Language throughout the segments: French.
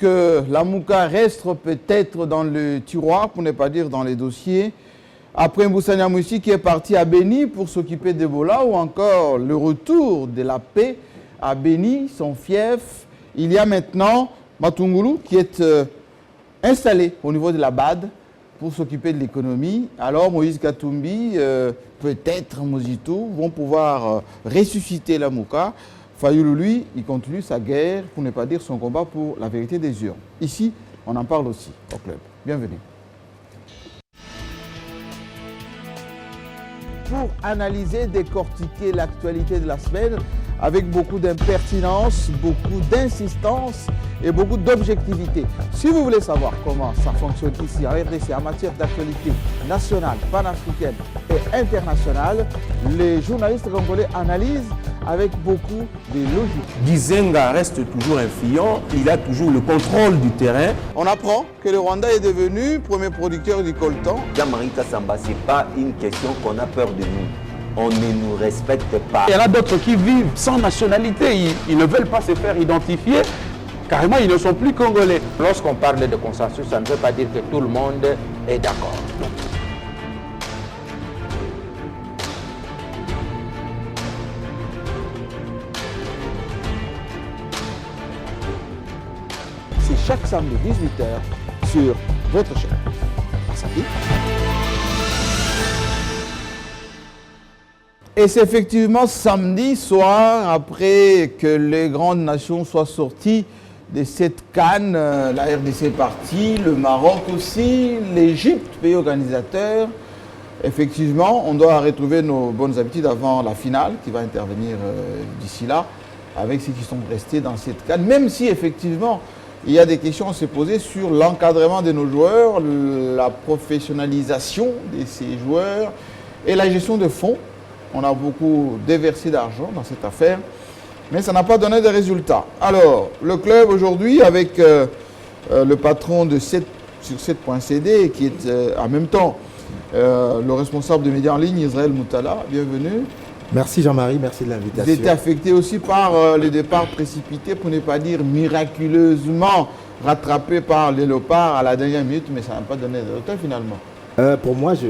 que la Mouka reste peut-être dans le tiroir, pour ne pas dire dans les dossiers. Après Moussa Niamoussi qui est parti à Béni pour s'occuper d'Ebola, ou encore le retour de la paix à Béni, son fief. Il y a maintenant Matungulu qui est installé au niveau de la BAD pour s'occuper de l'économie. Alors Moïse Katumbi, peut-être Mozito, vont pouvoir ressusciter la Mouka. Fayoulou, lui, il continue sa guerre, pour ne pas dire son combat pour la vérité des urnes. Ici, on en parle aussi au club. Bienvenue. Pour analyser, décortiquer l'actualité de la semaine avec beaucoup d'impertinence, beaucoup d'insistance et beaucoup d'objectivité. Si vous voulez savoir comment ça fonctionne ici en RDC en matière d'actualité nationale, panafricaine et internationale, les journalistes congolais analysent avec beaucoup de logique. Gizenga reste toujours influent, il a toujours le contrôle du terrain. On apprend que le Rwanda est devenu premier producteur du coltan. Jean-Marie Kassamba, ce n'est pas une question qu'on a peur de nous. On ne nous respecte pas. Il y en a d'autres qui vivent sans nationalité, ils ne veulent pas se faire identifier. Carrément, ils ne sont plus congolais. Lorsqu'on parle de consensus, ça ne veut pas dire que tout le monde est d'accord. C'est chaque samedi 18h sur votre chaîne. Asaki. Et c'est effectivement samedi soir, après que les grandes nations soient sorties de cette CAN, la RDC est partie, le Maroc aussi, l'Égypte, pays organisateur. Effectivement, on doit retrouver nos bonnes habitudes avant la finale qui va intervenir d'ici là, avec ceux qui sont restés dans cette CAN, même si effectivement, il y a des questions à se poser sur l'encadrement de nos joueurs, la professionnalisation de ces joueurs et la gestion de fonds. On a beaucoup déversé d'argent dans cette affaire, mais ça n'a pas donné de résultats. Alors, le club aujourd'hui, avec le patron de 7 sur 7.cd, qui est en même temps le responsable de médias en ligne, Israël Moutala, bienvenue. Merci Jean-Marie, merci de l'invitation. Vous étiez affecté aussi par le départ précipité, pour ne pas dire miraculeusement rattrapé par les léopards à la dernière minute, mais ça n'a pas donné de résultats finalement. Pour moi, je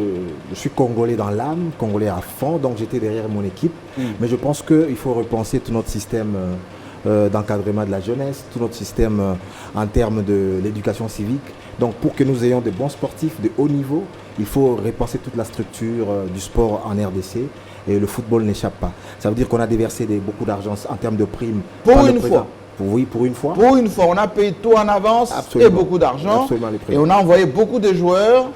suis congolais dans l'âme, congolais à fond, donc j'étais derrière mon équipe. Mais je pense qu'il faut repenser tout notre système d'encadrement de la jeunesse, tout notre système en termes de l'éducation civique. Donc pour que nous ayons de bons sportifs de haut niveau, il faut repenser toute la structure du sport en RDC. Et le football n'échappe pas. Ça veut dire qu'on a déversé beaucoup d'argent en termes de primes. Pour une fois. Oui, pour une fois. Pour une fois, on a payé tout en avance. Absolument. Et beaucoup d'argent. Et on a envoyé beaucoup de joueurs.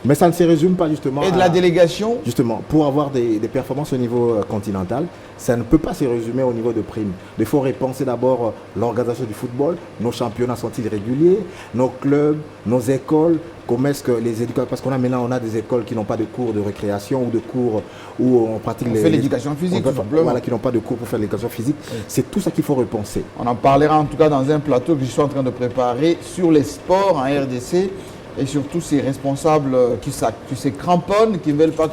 Mais ça ne se résume pas justement et de la délégation. Justement, pour avoir des performances au niveau continental, ça ne peut pas se résumer au niveau de primes. Il faut repenser d'abord l'organisation du football. Nos championnats sont-ils réguliers? Nos clubs, nos écoles, comment est-ce que les éducateurs... Parce qu'on a maintenant des écoles qui n'ont pas de cours de récréation ou de cours où on pratique... On fait l'éducation physique, tout simplement. Voilà, qui n'ont pas de cours pour faire l'éducation physique. Oui. C'est tout ça qu'il faut repenser. On en parlera en tout cas dans un plateau que je suis en train de préparer sur les sports en RDC. Et surtout ces responsables qui se cramponnent, qui ne veulent pas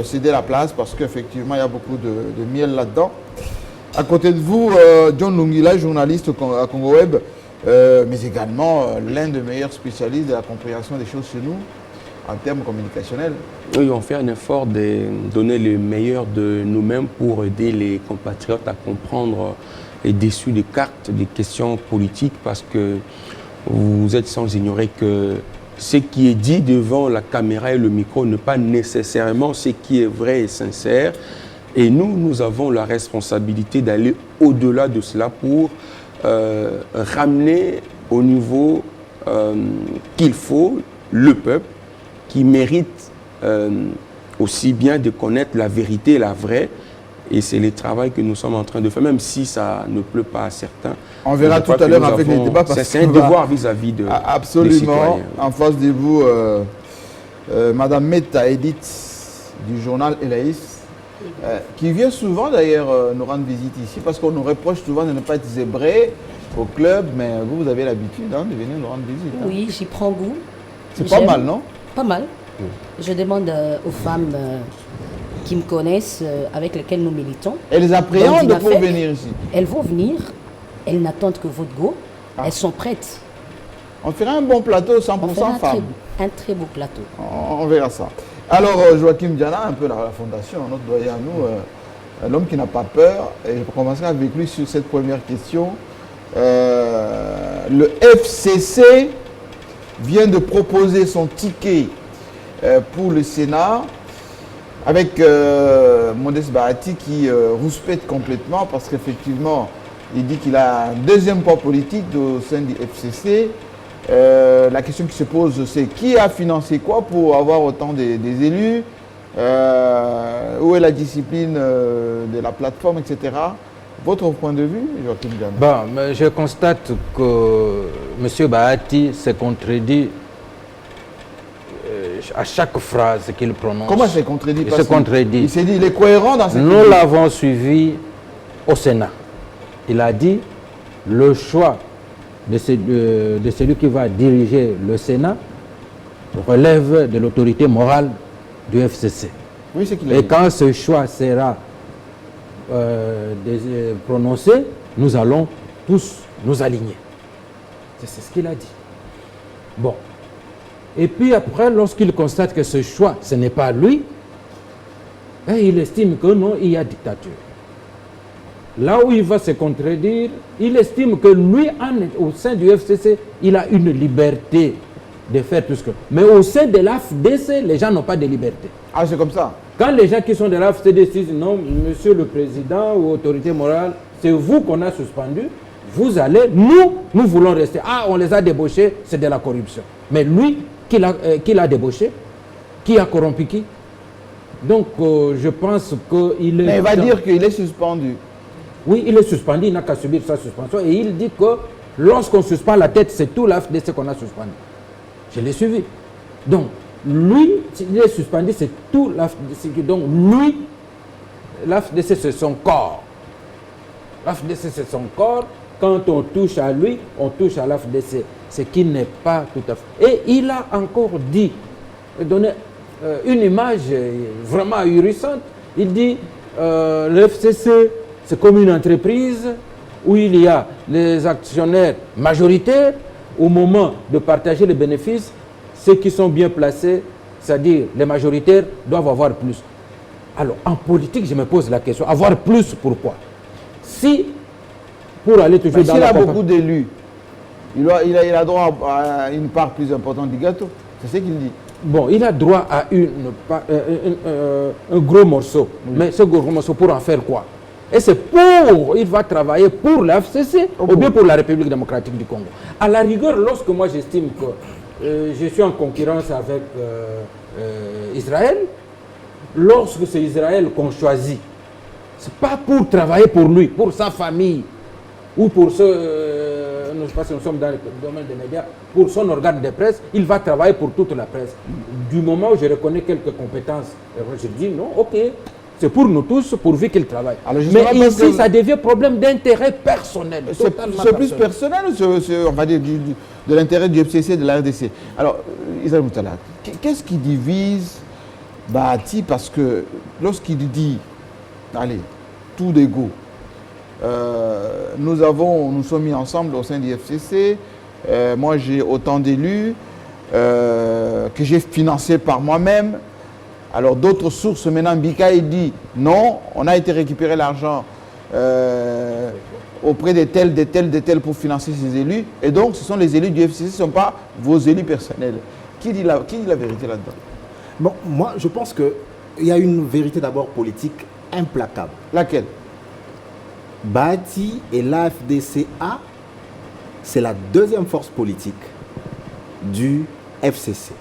céder la place parce qu'effectivement il y a beaucoup de miel là-dedans. À côté de vous, John Lungila, journaliste à Congo Web, mais également l'un des meilleurs spécialistes de la compréhension des choses chez nous en termes communicationnels. Oui, on fait un effort de donner le meilleur de nous-mêmes pour aider les compatriotes à comprendre les dessus des cartes, des questions politiques, parce que vous êtes sans ignorer que ce qui est dit devant la caméra et le micro n'est pas nécessairement ce qui est vrai et sincère. Et nous avons la responsabilité d'aller au-delà de cela pour ramener au niveau qu'il faut le peuple qui mérite aussi bien de connaître la vérité et la vraie. Et c'est le travail que nous sommes en train de faire, même si ça ne pleut pas à certains. On verra tout à l'heure avec les débats. C'est un devoir vis-à-vis de absolument. En face de vous, Madame Meta Edith du journal Elaïs, qui vient souvent d'ailleurs nous rendre visite ici, parce qu'on nous reproche souvent de ne pas être zébré au club, mais vous avez l'habitude de venir nous rendre visite. Hein. Oui, j'y prends goût. C'est pas mal, non? Pas mal. Je demande aux femmes qui me connaissent, avec lesquelles nous militons. Elles appréhendent pour venir ici. Elles vont venir, elles n'attendent que votre go. Elles sont prêtes. On fera un bon plateau 100% On fera femmes. un très beau plateau. On verra ça. Alors, Joachim Diana, un peu la fondation, notre doyen à nous, l'homme qui n'a pas peur. Et je commencerai avec lui sur cette première question. Le FCC vient de proposer son ticket pour le Sénat avec Modeste Bahati qui rouspète complètement parce qu'effectivement, il dit qu'il a un deuxième poids politique au sein du FCC. La question qui se pose, c'est qui a financé quoi pour avoir autant des élus, où est la discipline de la plateforme, etc. Votre point de vue, Joachim Diana? Bon, je constate que M. Bahati s'est contredit à chaque phrase qu'il prononce. Comment s'est contredit? Il se contredit. Il s'est dit, il est cohérent dans cette Nous idée. l'avons suivi au Sénat. Il a dit le choix de celui qui va diriger le Sénat relève de l'autorité morale du FCC. Oui, c'est qu'il a Et dit. quand ce choix sera prononcé, nous allons tous nous aligner. C'est ce qu'il a dit. Bon. Et puis après, lorsqu'il constate que ce choix, ce n'est pas lui, il estime que non, il y a dictature. Là où il va se contredire, il estime que lui, au sein du FCC, il a une liberté de faire tout ce que... Mais au sein de l'AFDC, les gens n'ont pas de liberté. Ah, c'est comme ça. Quand les gens qui sont de l'AFDC disent non, monsieur le président ou autorité morale, c'est vous qu'on a suspendu, vous allez, nous voulons rester. Ah, on les a débauchés, c'est de la corruption. Mais lui, qui l'a débauché, qui a corrompu qui? Donc, je pense qu'il est... Mais il va dire qu'il est suspendu. Oui, il est suspendu, il n'a qu'à subir sa suspension. Et il dit que lorsqu'on suspend la tête, c'est tout l'AFDC qu'on a suspendu. Je l'ai suivi. Donc, lui, s'il est suspendu, c'est tout l'AFDC. Donc, lui, l'AFDC, c'est son corps. L'AFDC, c'est son corps. Quand on touche à lui, on touche à l'AFDC. Ce qui n'est pas tout à fait. Et il a encore dit, donné une image vraiment ahurissante. Il dit, le FCC, c'est comme une entreprise où il y a les actionnaires majoritaires. Au moment de partager les bénéfices, ceux qui sont bien placés, c'est-à-dire les majoritaires, doivent avoir plus. Alors, en politique, je me pose la question, avoir plus, pourquoi? Si, pour aller toujours dans s'il la... a beaucoup d'élus, il a droit à une part plus importante du gâteau. C'est ce qu'il dit. Bon, il a droit à un gros morceau. Oui. Mais ce gros morceau, pour en faire quoi? Et c'est il va travailler pour la FCC ou bien pour la République démocratique du Congo. À la rigueur, lorsque moi j'estime que je suis en concurrence avec Israël, lorsque c'est Israël qu'on choisit, c'est pas pour travailler pour lui, pour sa famille, ou pour je ne sais pas si nous sommes dans le domaine des médias, pour son organe de presse, il va travailler pour toute la presse. Du moment où je reconnais quelques compétences, je dis non, ok. C'est pour nous tous, pourvu qu'il travaille. Mais ici, ça devient problème d'intérêt personnel. C'est plus personnel, on va dire, de l'intérêt du FCC et de la RDC. Alors, Israël Moutala, qu'est-ce qui divise Bahati? Parce que lorsqu'il dit, allez, tout d'ego, nous sommes mis ensemble au sein du FCC, moi j'ai autant d'élus que j'ai financés par moi-même. Alors d'autres sources, maintenant Bika il dit non, on a été récupérer l'argent auprès de tels pour financer ces élus. Et donc ce sont les élus du FCC, ce ne sont pas vos élus personnels. Qui dit la vérité là-dedans? Bon, moi je pense qu'il y a une vérité d'abord politique implacable. Laquelle? Bahati et l'AFDCA, c'est la deuxième force politique du FCC.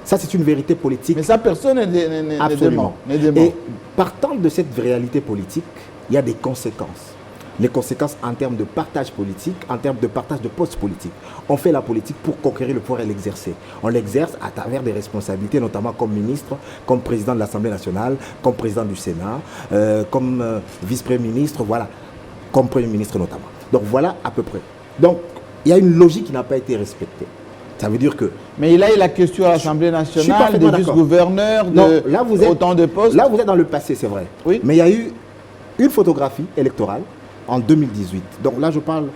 Ça, c'est une vérité politique. Mais ça, personne n'est dément. Et partant de cette réalité politique, il y a des conséquences. Les conséquences en termes de partage politique, en termes de partage de postes politiques. On fait la politique pour conquérir le pouvoir et l'exercer. On l'exerce à travers des responsabilités, notamment comme ministre, comme président de l'Assemblée nationale, comme président du Sénat, comme vice-premier ministre, voilà, comme premier ministre notamment. Donc voilà à peu près. Donc il y a une logique qui n'a pas été respectée. Ça veut dire que... Mais il a eu la question à l'Assemblée nationale, de vice-gouverneur, autant de postes. Là, vous êtes dans le passé, c'est vrai. Oui. Mais il y a eu une photographie électorale en 2018. Donc là, je parle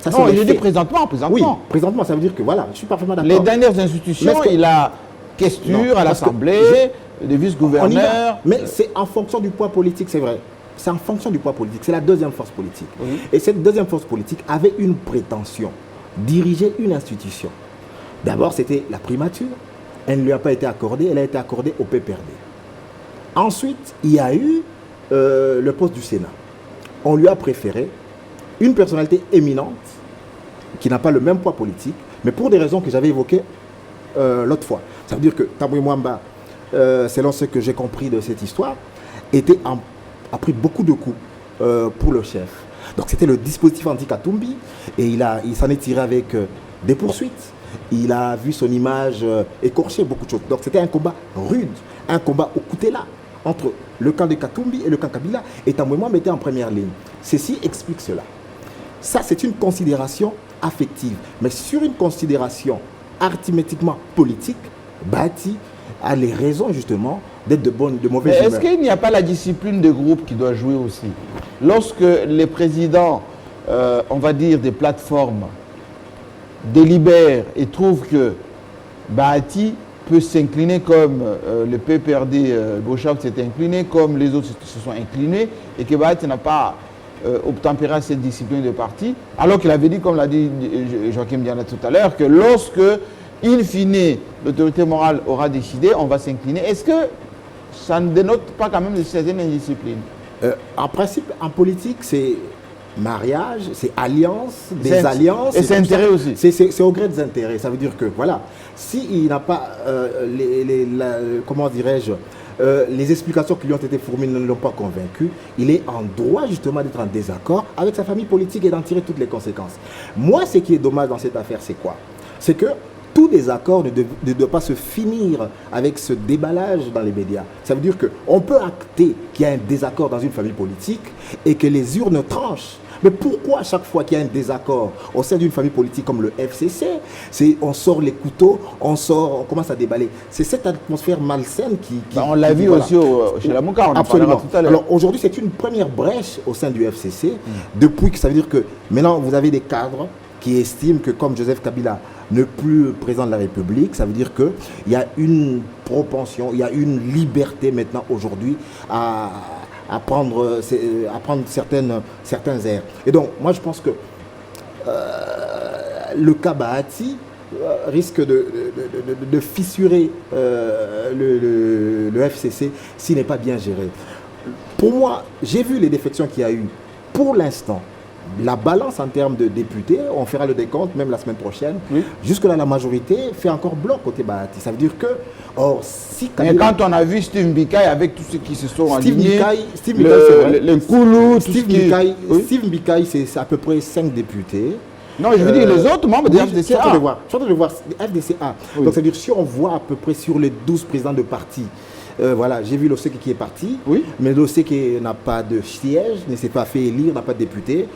Ça, Non, c'est je les dis faits. présentement. Oui, présentement, ça veut dire que voilà, je suis parfaitement d'accord. Les dernières institutions, Mais est-ce que- il a questure Non, à parce que l'Assemblée, des On y va. vice-gouverneurs. Mais c'est en fonction du poids politique, c'est vrai. C'est en fonction du poids politique. C'est la deuxième force politique. Et cette deuxième force politique avait une prétention, diriger une institution. D'abord, c'était la primature. Elle ne lui a pas été accordée, elle a été accordée au PPRD. Ensuite, il y a eu le poste du Sénat. On lui a préféré une personnalité éminente qui n'a pas le même poids politique, mais pour des raisons que j'avais évoquées l'autre fois. Ça veut dire que Tamboué Mwamba, selon ce que j'ai compris de cette histoire, a pris beaucoup de coups pour le chef. Donc c'était le dispositif anti-Katumbi et il s'en est tiré avec des poursuites. Il a vu son image écorcher beaucoup de choses. Donc c'était un combat rude, un combat au coutelas entre le camp de Katumbi et le camp Kabila. Et Tamboué Mwamba était en première ligne. Ceci explique cela. Ça, c'est une considération affective. Mais sur une considération arithmétiquement politique, Bahati a les raisons justement d'être de mauvaises humeurs. Est-ce qu'il n'y a pas la discipline de groupe qui doit jouer aussi? Lorsque les présidents, on va dire des plateformes, délibèrent et trouvent que Bahati peut s'incliner comme le PPRD Bochab s'est incliné, comme les autres se sont inclinés, et que Bahati n'a pas obtempéré à cette discipline de parti, alors qu'il avait dit, comme l'a dit Joachim Diana tout à l'heure, que lorsque, in fine, l'autorité morale aura décidé, on va s'incliner. Est-ce que ça ne dénote pas quand même de certaines indisciplines? En principe, en politique, c'est mariage, c'est alliance, des C'est- alliances. et c'est tout ça. intérêt aussi. C'est au gré des intérêts. Ça veut dire que, voilà, s'il n'a pas, comment dirais-je, les explications qui lui ont été fournies ne l'ont pas convaincu, il est en droit justement d'être en désaccord avec sa famille politique et d'en tirer toutes les conséquences. Moi, ce qui est dommage dans cette affaire, c'est quoi? C'est que tout désaccord ne doit pas se finir avec ce déballage dans les médias. Ça veut dire qu'on peut acter qu'il y a un désaccord dans une famille politique et que les urnes tranchent. Mais pourquoi à chaque fois qu'il y a un désaccord au sein d'une famille politique comme le FCC, on sort les couteaux, on commence à déballer? C'est cette atmosphère malsaine qui On l'a vu voilà. aussi chez la Mouka, on en Absolument. parlera tout à l'heure. Alors aujourd'hui, c'est une première brèche au sein du FCC, depuis que ça veut dire que maintenant vous avez des cadres qui estiment que comme Joseph Kabila ne plus président de la République, ça veut dire qu'il y a une propension, il y a une liberté maintenant aujourd'hui à prendre certains airs. Et donc, moi je pense que le cas Bahati risque de fissurer le FCC s'il n'est pas bien géré. Pour moi, j'ai vu les défections qu'il y a eu. Pour l'instant, la balance en termes de députés, on fera le décompte même la semaine prochaine. Oui. Jusque-là, la majorité fait encore bloc côté Bahati. Ça veut dire que, si Kabila... Mais quand on a vu Steve Mbikaï avec tous ceux qui se sont alignés, Steve Mbikaï, c'est vrai. Le Koulou, Steve Mbikaï, c'est à peu près 5 députés. Non, je veux dire les autres membres de FDCA. Je suis en train de voir FDCA. Oui. Donc, ça veut dire si on voit à peu près sur les 12 présidents de parti, voilà, j'ai vu l'OCK qui est parti, oui. Mais l'OCK n'a pas de siège, ne s'est pas fait élire, n'a pas de député.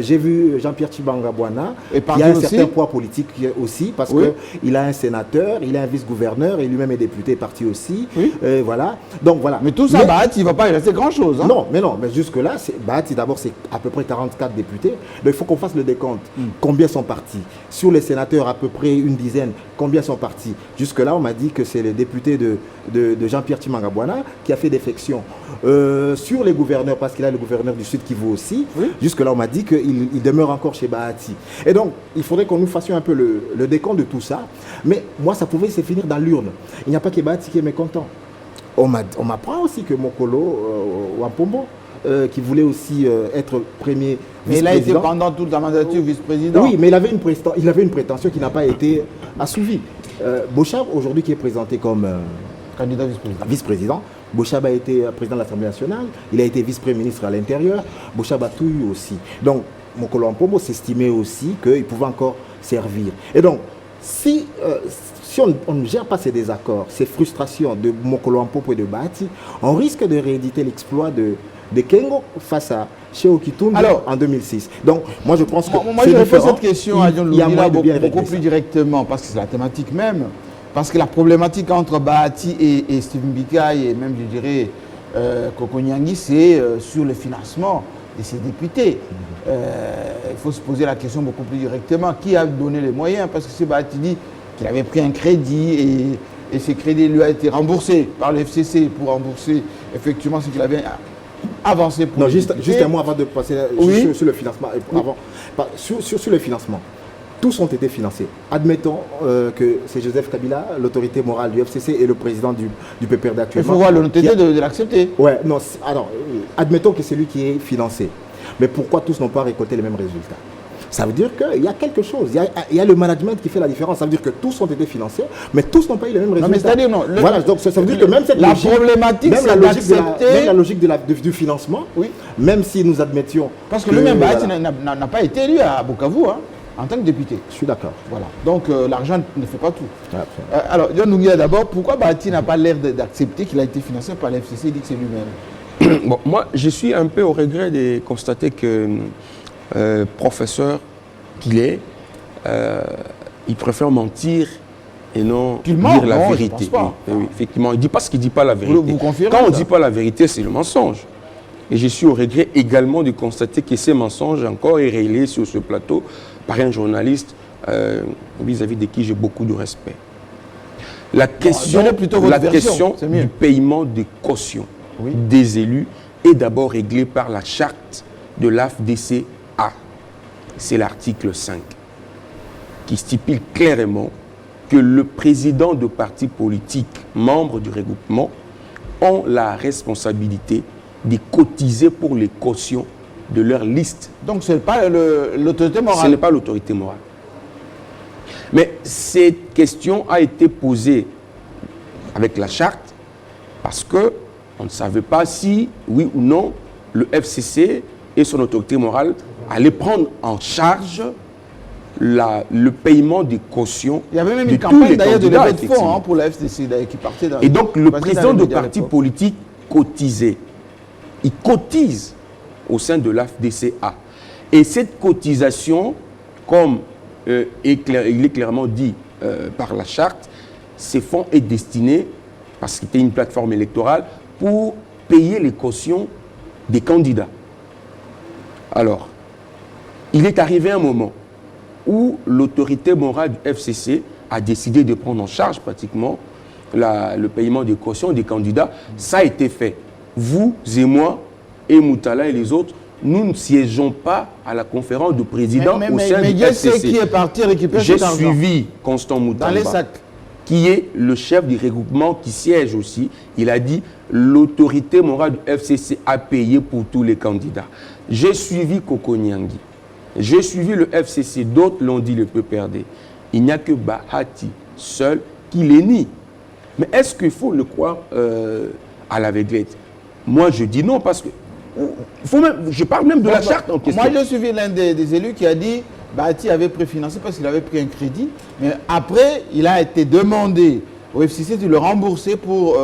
J'ai vu Jean-Pierre Tshibanga-Bouana, qui a un certain poids politique aussi, parce qu'il a un sénateur, il a un vice-gouverneur, et lui-même est député, parti aussi. Oui. Voilà. Donc voilà. Mais tout ça, Bahati, il ne va pas y rester grand-chose. Hein? Non, mais jusque-là, Bahati, d'abord, c'est à peu près 44 députés. Donc il faut qu'on fasse le décompte. Combien sont partis? Sur les sénateurs, à peu près une dizaine, combien sont partis? Jusque-là, on m'a dit que c'est le député de Jean-Pierre Tshibanga-Bouana qui a fait défection. Sur les gouverneurs, parce qu'il a le gouverneur du Sud Kivu aussi, jusque-là, on m'a dit qu'il demeure encore chez Bahati. Et donc, il faudrait qu'on nous fassions un peu le décompte de tout ça. Mais moi, ça pouvait se finir dans l'urne. Il n'y a pas que Bahati qui est mécontent. On m'apprend aussi que Mokolo Wampombo, qui voulait aussi être premier vice-président. Mais il a été pendant toute la mandature vice-président. Oui, mais il avait une prétention qui n'a pas été assouvie. Bochab, aujourd'hui, qui est présenté comme candidat vice-président. Bochab a été président de l'Assemblée nationale, il a été vice-premier ministre à l'Intérieur, Bochab a tout eu aussi. Donc, Mokolo Wampombo s'estimait aussi qu'il pouvait encore servir. Et donc, si on ne gère pas ces désaccords, ces frustrations de Mokolo Wampombo et de Bahati, on risque de rééditer l'exploit de Kengo face à Cheo Kitumbi en 2006. Donc, moi, je pense que moi, je réponds cette question à John Loubila beaucoup plus directement, parce que c'est la thématique même. Parce que la problématique entre Bahati et Steve Mbikaï, et même, je dirais, Kokonyangi, c'est sur le financement de ses députés. Il faut se poser la question beaucoup plus directement. Qui a donné les moyens? Parce que c'est Bahati dit qu'il avait pris un crédit et ce crédit lui a été remboursé par le FCC pour rembourser effectivement ce qu'il avait avancé pour. Non, juste un mot avant de passer sur le financement. Sur le financement. Tous ont été financés. Admettons que c'est Joseph Kabila, l'autorité morale du FCC et le président du PPRD actuellement. Il faut voir l'honnêteté de l'accepter. Ouais, non, alors, admettons que c'est lui qui est financé. Mais pourquoi tous n'ont pas récolté les mêmes résultats? Ça veut dire qu'il y a quelque chose. Il y a le management qui fait la différence. Ça veut dire que tous ont été financés, mais tous n'ont pas eu les mêmes résultats. Non, mais c'est-à-dire, non. Voilà, donc ça veut dire que même cette la logique, problématique, même la logique du financement, oui. Même si nous admettions. Parce que lui-même, Bahati n'a pas été élu à Bukavu, hein, en tant que député. Je suis d'accord. Voilà. Donc l'argent ne fait pas tout. Alors, John Nungia, d'abord, pourquoi Bahati n'a pas l'air d'accepter qu'il a été financé par l'FCC? Il dit que c'est lui-même. Bon, moi, je suis un peu au regret de constater que professeur qu'il est, il préfère mentir et non dire la vérité. Je pense pas. Oui, effectivement, il ne dit pas ce qu'il ne dit pas la vérité. Vous confirmez Quand on ne ça? dit pas la vérité, c'est le mensonge. Et je suis au regret également de constater que ces mensonges encore est révélé sur ce plateau par un journaliste vis-à-vis de qui j'ai beaucoup de respect. La question, du paiement des cautions des élus est d'abord réglée par la charte de l'AFDCA. C'est l'article 5 qui stipule clairement que le président de parti politique, membre du regroupement, ont la responsabilité de cotiser pour les cautions de leur liste. Donc ce n'est pas l'autorité morale. Ce n'est pas l'autorité morale. Mais cette question a été posée avec la charte parce qu'on ne savait pas si, oui ou non, le FCC et son autorité morale allaient prendre en charge le paiement des cautions. Il y avait même une campagne d'ailleurs de levée de fonds pour la FCC qui partait dans. Et donc le président de parti politique cotisait. Il cotise au sein de l'AFDCA. Et cette cotisation, comme il est clairement dit par la charte, ces fonds est destiné, parce que c'était une plateforme électorale, pour payer les cautions des candidats. Alors, il est arrivé un moment où l'autorité morale du FCC a décidé de prendre en charge pratiquement le paiement des cautions des candidats. Ça a été fait. Vous et moi, et Moutala et les autres, nous ne siégeons pas à la conférence de présidents au sein du FCC. Mais qui est parti récupérer cet argent. J'ai suivi Constant Moutala, dans les sacs, qui est le chef du regroupement qui siège aussi. Il a dit l'autorité morale du FCC a payé pour tous les candidats. J'ai suivi Koko Nyangi. J'ai suivi le FCC. D'autres l'ont dit, le PPRD. Il n'y a que Bahati seul qui les nie. Mais est-ce qu'il faut le croire à l'aveuglette? Moi, je dis non parce que je parle même de la charte en question. Moi, j'ai suivi l'un des élus qui a dit Bahati avait préfinancé parce qu'il avait pris un crédit. Mais après, il a été demandé au FCC de le rembourser pour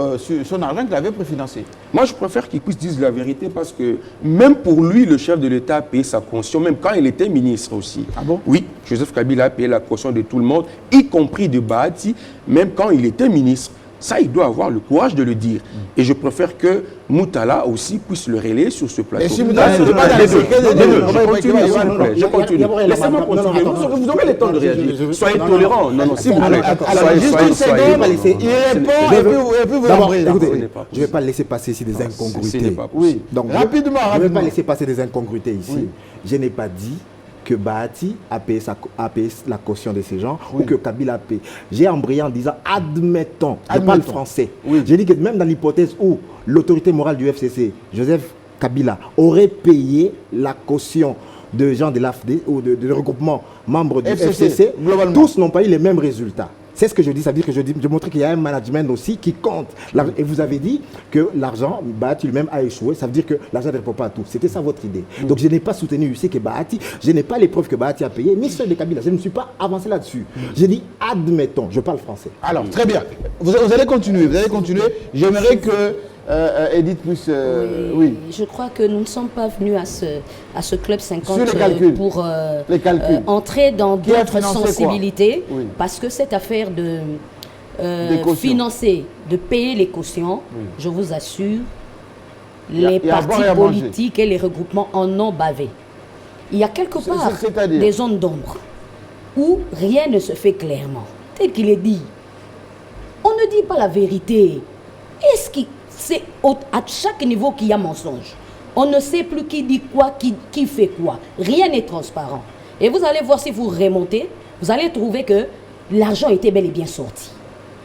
son argent qu'il avait préfinancé. Moi, je préfère qu'il puisse dire la vérité parce que même pour lui, le chef de l'État a payé sa caution, même quand il était ministre aussi. Ah bon? Oui, Joseph Kabila a payé la caution de tout le monde, y compris de Bahati, même quand il était ministre. Ça, il doit avoir le courage de le dire. Et je préfère que Moutala aussi puisse le relayer sur ce plateau. Et si Moutala ne peut pas je continue. Laissez-moi continuer. Vous aurez le temps de réagir. Soyez tolérants. Non, s'il vous plaît. Il répond et puis vous l'embrayez. Je ne vais pas laisser passer ici des incongruités. Oui, rapidement. Je ne vais pas laisser passer des incongruités ici. Je n'ai pas dit que Bahati a payé la caution de ces gens ou que Kabila a payé. J'ai embrayé en disant admettons, je parle français. J'ai dit que même dans l'hypothèse où l'autorité morale du FCC, Joseph Kabila, aurait payé la caution de gens de l'AFD ou de regroupement membres du FCC, tous n'ont pas eu les mêmes résultats. C'est ce que je dis, ça veut dire que je montre qu'il y a un management aussi qui compte. Et vous avez dit que l'argent, Bahati lui-même a échoué, ça veut dire que l'argent ne répond pas à tout. C'était ça votre idée. Donc je n'ai pas soutenu UC que Bahati, je n'ai pas les preuves que Bahati a payé, ni celle de Kabila. Je ne me suis pas avancé là-dessus. J'ai dit admettons, je parle français. Alors, très bien. Vous allez continuer, J'aimerais que Edith puisse... oui. Je crois que nous ne sommes pas venus à ce Club 50 pour entrer dans d'autres sensibilités, parce que cette affaire de financer, de payer les cautions, je vous assure, les partis politiques et les regroupements en ont bavé. Il y a quelque part des zones d'ombre où rien ne se fait clairement. Tel qu'il est dit, on ne dit pas la vérité. Est-ce que c'est à chaque niveau qu'il y a mensonge? On ne sait plus qui dit quoi, qui fait quoi. Rien n'est transparent. Et vous allez voir, si vous remontez, vous allez trouver que l'argent était bel et bien sorti.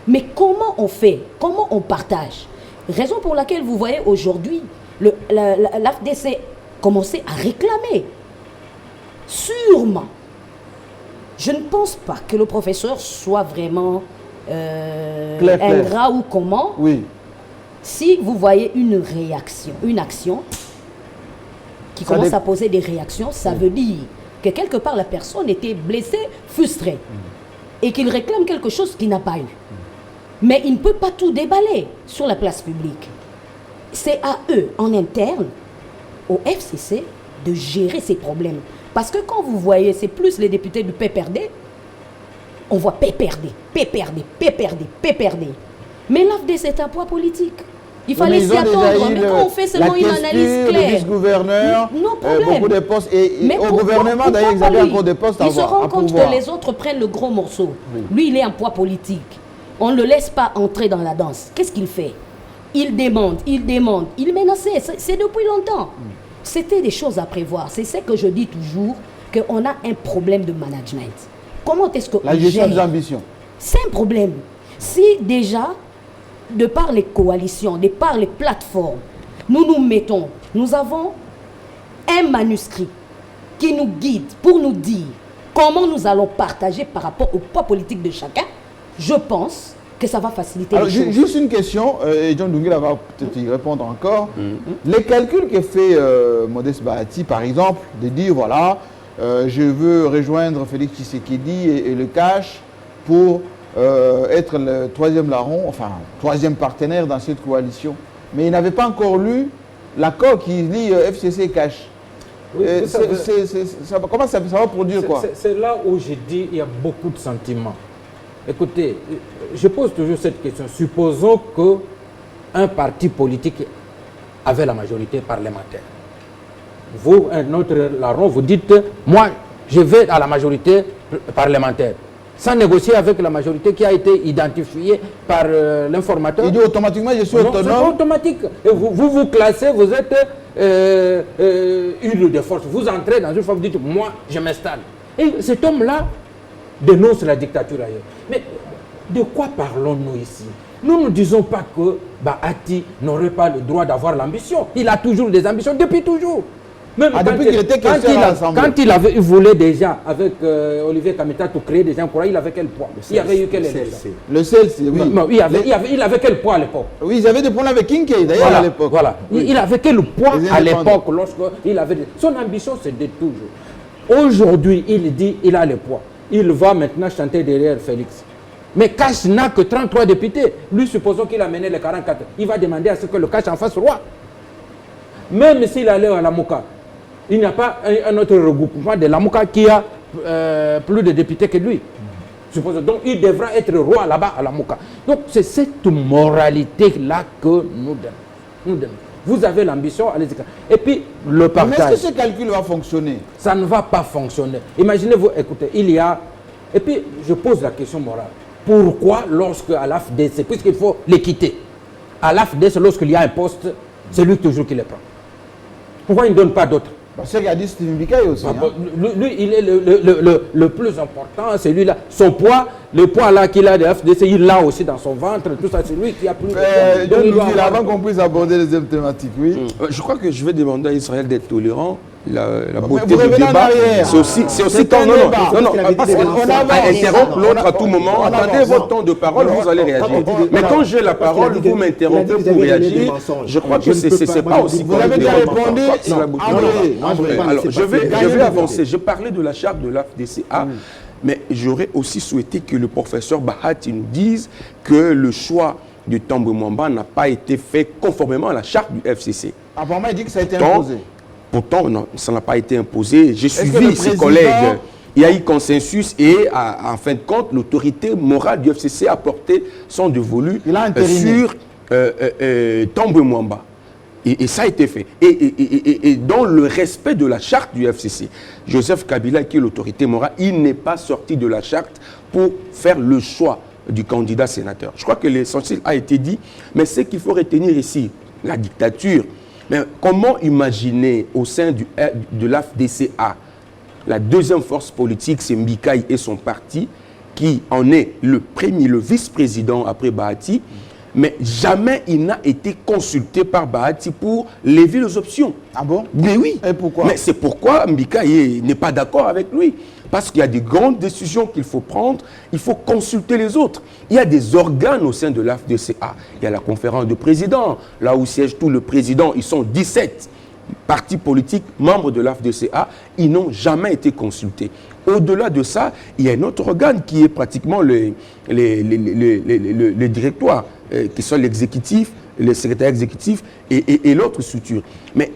Mais comment on fait? Comment on partage? Raison pour laquelle vous voyez aujourd'hui l'AFDC commencer à réclamer. Sûrement. Je ne pense pas que le professeur soit vraiment ingrat ou comment. Oui. Si vous voyez une réaction, une action qui commence à poser des réactions, ça veut dire que quelque part la personne était blessée, frustrée, et qu'il réclame quelque chose qu'il n'a pas eu. Mais il ne peut pas tout déballer sur la place publique. C'est à eux, en interne, au FCC, de gérer ces problèmes. Parce que quand vous voyez, c'est plus les députés du PPRD, on voit PPRD. Mais l'AFD, c'est un poids politique. Il fallait s'y attendre, mais quand on fait seulement une analyse claire. Le vice-gouverneur, beaucoup de postes, et au gouvernement d'ailleurs, ils avaient encore des postes à pouvoir. Il se rend compte que les autres prennent le gros morceau. Oui. Lui, il est un poids politique. On ne le laisse pas entrer dans la danse. Qu'est-ce qu'il fait? Il demande, il menaçait, c'est depuis longtemps. C'était des choses à prévoir. C'est ce que je dis toujours, qu'on a un problème de management. Comment est-ce que la gestion des ambitions. C'est un problème. Si déjà, de par les coalitions, de par les plateformes, nous avons un manuscrit qui nous guide pour nous dire comment nous allons partager par rapport au poids politique de chacun, je pense que ça va faciliter les choses. Juste une question, et John Dungila va peut-être y répondre encore. Les calculs que fait Modeste Bahati, par exemple, de dire, voilà, je veux rejoindre Félix Tshisekedi et le cash pour être le troisième larron, enfin, troisième partenaire dans cette coalition. Mais il n'avait pas encore lu l'accord qui lit FCC cash. Oui, comment ça va produire quoi? C'est là où j'ai dit il y a beaucoup de sentiments. Écoutez, je pose toujours cette question. Supposons qu'un parti politique avait la majorité parlementaire. Vous, un autre larron, vous dites, moi, je vais à la majorité parlementaire. Sans négocier avec la majorité qui a été identifiée par l'informateur. Il dit automatiquement, je suis autonome. C'est automatique. Et vous classez, vous êtes une de force. Vous entrez dans une fois, vous dites, moi, je m'installe. Et cet homme-là dénonce la dictature ailleurs. Mais de quoi parlons-nous ici? Nous ne disons pas que Bahati n'aurait pas le droit d'avoir l'ambition. Il a toujours des ambitions, depuis toujours. Même quand il voulait déjà, avec Olivier Kamita, tout créer des gens, il avait quel poids? Il avait eu quel élection? Le CLC, oui. Non, il avait quel poids à l'époque? Oui, ils avaient des problèmes avec Kinké, d'ailleurs, à l'époque. Voilà. Oui. Il avait quel poids à l'époque lorsqu'il avait... Son ambition, c'est de toujours. Aujourd'hui, il dit il a le poids. Il va maintenant chanter derrière Félix. Mais Cash n'a que 33 députés. Lui, supposons qu'il a mené les 44. Il va demander à ce que le Cash en fasse roi. Même s'il allait à la Mouka, il n'y a pas un autre regroupement de la Mouka qui a plus de députés que lui. Donc, il devra être roi là-bas à la Mouka. Donc, c'est cette moralité-là que nous donnons. Vous avez l'ambition, allez-y. Et puis, le partage. Mais est-ce que ce calcul va fonctionner? Ça ne va pas fonctionner. Imaginez-vous, écoutez, il y a... Et puis, je pose la question morale. Pourquoi, lorsque à l'AFDC, puisqu'il faut les quitter, à l'AFDC, lorsqu'il y a un poste, c'est lui toujours qui les prend? Pourquoi il ne donne pas d'autres? C'est ce qu'a dit Steven Bikaï aussi. Lui, il est le plus important, c'est lui-là. Son poids, le poids là qu'il a de l'AFDC, il l'a aussi dans son ventre, tout ça, c'est lui qui a plus de... Donc, il avant qu'on puisse aborder les thèmes thématiques, oui. Je crois que je vais demander à Israël d'être tolérant. La beauté du débat, c'est aussi quand... Non, parce qu'on va interrompre l'autre à tout moment. Attendez votre temps de parole, vous allez réagir. Mais quand j'ai la parole, vous m'interrompez pour réagir. Je crois que c'est pas aussi... Vous avez déjà répondu. Alors, je vais avancer. Je parlais de la charte de l'AFDCA, mais j'aurais aussi souhaité que le professeur Bahati nous dise que le choix de Tambwe Mwamba n'a pas été fait conformément à la charte du FCC. Apparemment, il dit que ça a été imposé. Pourtant, non, ça n'a pas été imposé. J'ai suivi ses collègues. Il y a eu consensus et, en fin de compte, l'autorité morale du FCC a porté son dévolu sur Tambwe Mwamba. Et ça a été fait. Et dans le respect de la charte du FCC, Joseph Kabila, qui est l'autorité morale, il n'est pas sorti de la charte pour faire le choix du candidat sénateur. Je crois que l'essentiel a été dit, mais ce qu'il faut retenir ici, la dictature. Mais comment imaginer au sein de l'AFDCA, la deuxième force politique, c'est Mbikaï et son parti, qui en est le premier, le vice-président après Bahati, mais jamais il n'a été consulté par Bahati pour lever les options. Ah bon? Mais oui. Et pourquoi? Mais c'est pourquoi Mbikaï n'est pas d'accord avec lui. Parce qu'il y a des grandes décisions qu'il faut prendre, il faut consulter les autres. Il y a des organes au sein de l'AFDCA. Il y a la conférence de présidents, là où siège tout le président, ils sont 17 partis politiques, membres de l'AFDCA, ils n'ont jamais été consultés. Au-delà de ça, il y a un autre organe qui est pratiquement le directoire, qui sont l'exécutif, le secrétaire exécutif et l'autre structure. Mais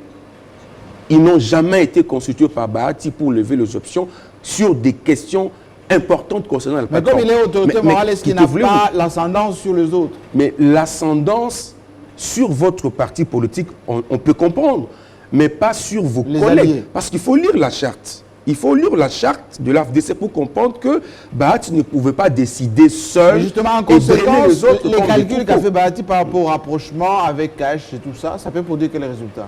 ils n'ont jamais été consultés par Bahati pour lever les options sur des questions importantes concernant le patron. Mais comme il est autorité morale, est-ce qu'il n'a pas l'ascendance sur les autres? Mais l'ascendance sur votre parti politique, on peut comprendre, mais pas sur vos collègues. Alliés. Parce qu'il faut lire la charte. Il faut lire la charte de l'AFDC pour comprendre que Bahati ne pouvait pas décider seul. Mais justement, en conséquence, les calculs qu'a fait Bahati par rapport au rapprochement avec Cash et tout ça, ça peut produire quel résultat?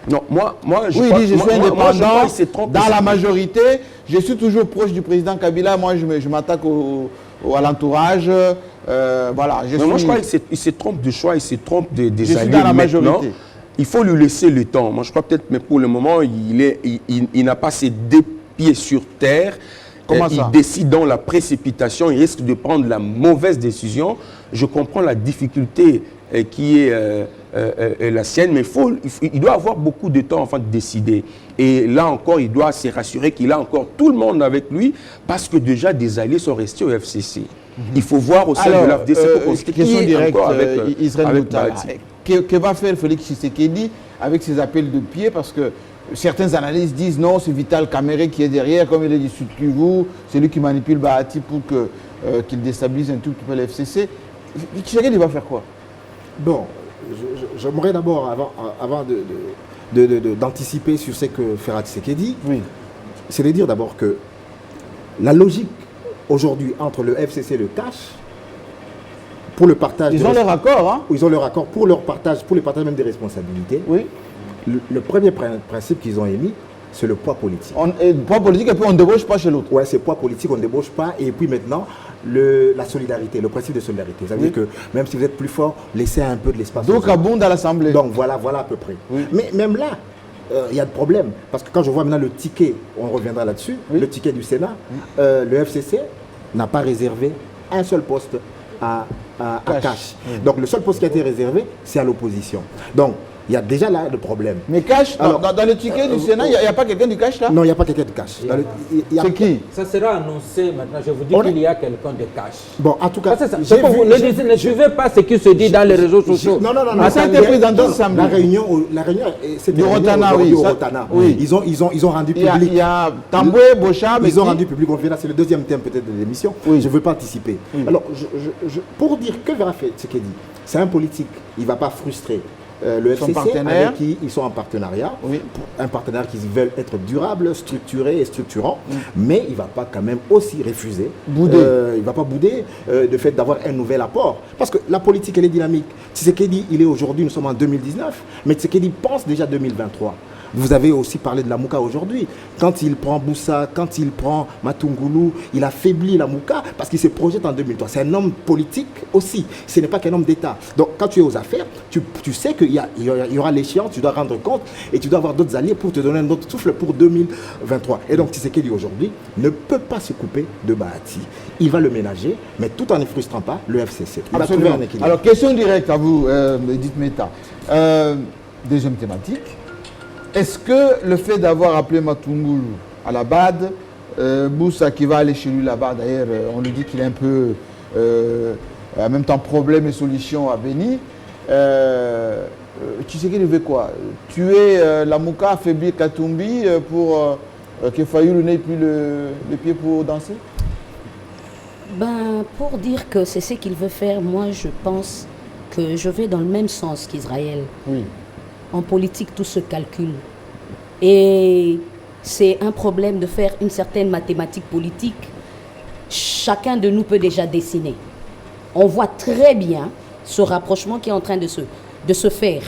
Non, moi je suis indépendant dans la majorité. Je suis toujours proche du président Kabila. Moi, je m'attaque à l'entourage. Voilà. Moi, je crois qu'il se trompe de choix, il se trompe des alliés. Je suis dans la majorité. Il faut lui laisser le temps. Moi, je crois peut-être, mais pour le moment, il n'a pas ses deux pieds sur terre. Comment ça? Il décide dans la précipitation, il risque de prendre la mauvaise décision. Je comprends la difficulté qui est la sienne, mais il doit avoir beaucoup de temps avant de décider. Et là encore, il doit se rassurer qu'il a encore tout le monde avec lui, parce que déjà des alliés sont restés au FCC. Il faut voir au sein de l'AFDC pour constater qui est encore avec Bahati. Que va faire Félix Tshisekedi avec ses appels de pied? Parce que certains analystes disent non, c'est Vital Kamerhe qui est derrière, comme il est du Sud Kivu, c'est lui qui manipule Bahati pour qu'il déstabilise un tout petit peu le FCC. Tshisekedi va faire quoi? Bon, j'aimerais d'abord, avant d'anticiper sur ce que fera Tshisekedi, c'est de dire d'abord que la logique aujourd'hui entre le FCC et le CACH, pour le partage... Ils ont leur accord, hein? Ils ont leur accord pour leur partage, pour le partage même des responsabilités. Oui. Le premier principe qu'ils ont émis, c'est le poids politique. Poids politique et puis on ne débauche pas chez l'autre. Oui, c'est poids politique, on ne débauche pas. Et puis maintenant, la solidarité, le principe de solidarité. Ça veut dire que même si vous êtes plus fort, laissez un peu de l'espace. Donc abonde à l'Assemblée. Donc voilà à peu près. Oui. Mais même là, il y a de problèmes. Parce que quand je vois maintenant le ticket, on reviendra là-dessus, le ticket du Sénat, le FCC n'a pas réservé un seul poste à Cash. Donc le seul poste qui a été réservé, c'est à l'opposition. Donc il y a déjà là le problème. Mais Cash, dans le ticket du Sénat, il n'y a pas quelqu'un du Cash là? Non, il n'y a pas quelqu'un de Cash. C'est qui? Ça sera annoncé maintenant. Je vous dis qu'il y a quelqu'un de Cash. Bon, en tout cas, ne suivez pas ce qui se dit dans les réseaux sociaux. Non. Ça a été présenté samedi. La réunion, c'était du Rotana, oui. Ils ont rendu public. Il y a Tamboué, Bochab. Ils ont rendu public. On verra, c'est le deuxième thème peut-être de l'émission. Je ne veux pas anticiper. Alors, pour dire que verra fait Tshisekedi, c'est un politique. Il ne va pas frustrer le FCC avec qui ils sont en partenariat, un partenariat qui veulent être durable, structuré et structurant, mais il ne va pas quand même aussi refuser, il ne va pas bouder le fait d'avoir un nouvel apport. Parce que la politique, elle est dynamique. Tshisekedi, il est aujourd'hui, nous sommes en 2019, mais Tshisekedi pense déjà 2023. Vous avez aussi parlé de la Mouka aujourd'hui. Quand il prend Boussa, quand il prend Matungulu, il affaiblit la Mouka parce qu'il se projette en 2003. C'est un homme politique aussi. Ce n'est pas qu'un homme d'État. Donc quand tu es aux affaires, tu sais qu'il y aura l'échéance, tu dois rendre compte et tu dois avoir d'autres alliés pour te donner un autre souffle pour 2023. Et donc Tshisekedi aujourd'hui ne peut pas se couper de Bahati. Il va le ménager, mais tout en ne frustrant pas le FCC. Il va trouver un équilibre. Alors question directe à vous, Edith Meta. Deuxième thématique. Est-ce que le fait d'avoir appelé Matungulu à la BAD, Boussa qui va aller chez lui là-bas, d'ailleurs on lui dit qu'il est un peu en même temps problème et solution à Béni, tu sais qu'il veut quoi? Tuer la Mouka, affaiblir Katumbi pour que Fayulu n'ait plus le pied pour danser? Ben, pour dire que c'est ce qu'il veut faire, moi je pense que je vais dans le même sens qu'Israël. Oui. En politique, tout se calcule. Et c'est un problème de faire une certaine mathématique politique. Chacun de nous peut déjà dessiner. On voit très bien ce rapprochement qui est en train de se faire.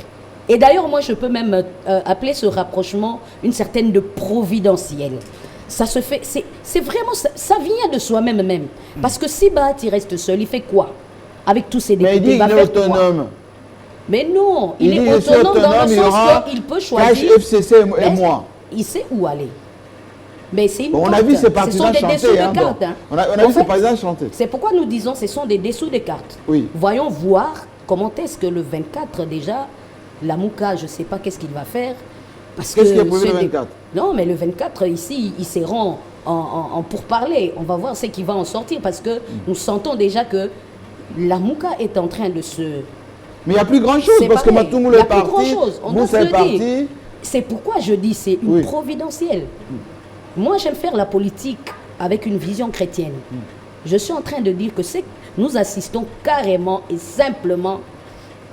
Et d'ailleurs, moi, je peux même appeler ce rapprochement une certaine de providentiel. Ça se fait, c'est vraiment, ça vient de soi-même même. Parce que si Bahati reste seul, il fait quoi? Avec tous ses députés, mais il dit qu'il est autonome. Mais non, il est autonome dans le sens qu'il peut choisir. Cash, FCC et moi. Il sait où aller. Mais c'est une on carte. a vu ses partisans chanter. On a vu ses partisans chanter. C'est pourquoi nous disons que ce sont des dessous des cartes. Oui. Voyons voir comment est-ce que le 24 déjà, la Mouka, je ne sais pas qu'est-ce qu'il va faire. Qu'est-ce qu'il y a prévu le 24? Non, mais le 24, ici, ils seront en pourparlers. On va voir ce qui va en sortir parce que nous sentons déjà que la Mouka est en train de se... Mais il n'y a plus grand-chose parce que Matoungou est parti, Moussa est parti. C'est pourquoi je dis c'est une providentielle. Moi, j'aime faire la politique avec une vision chrétienne. Je suis en train de dire que nous assistons carrément et simplement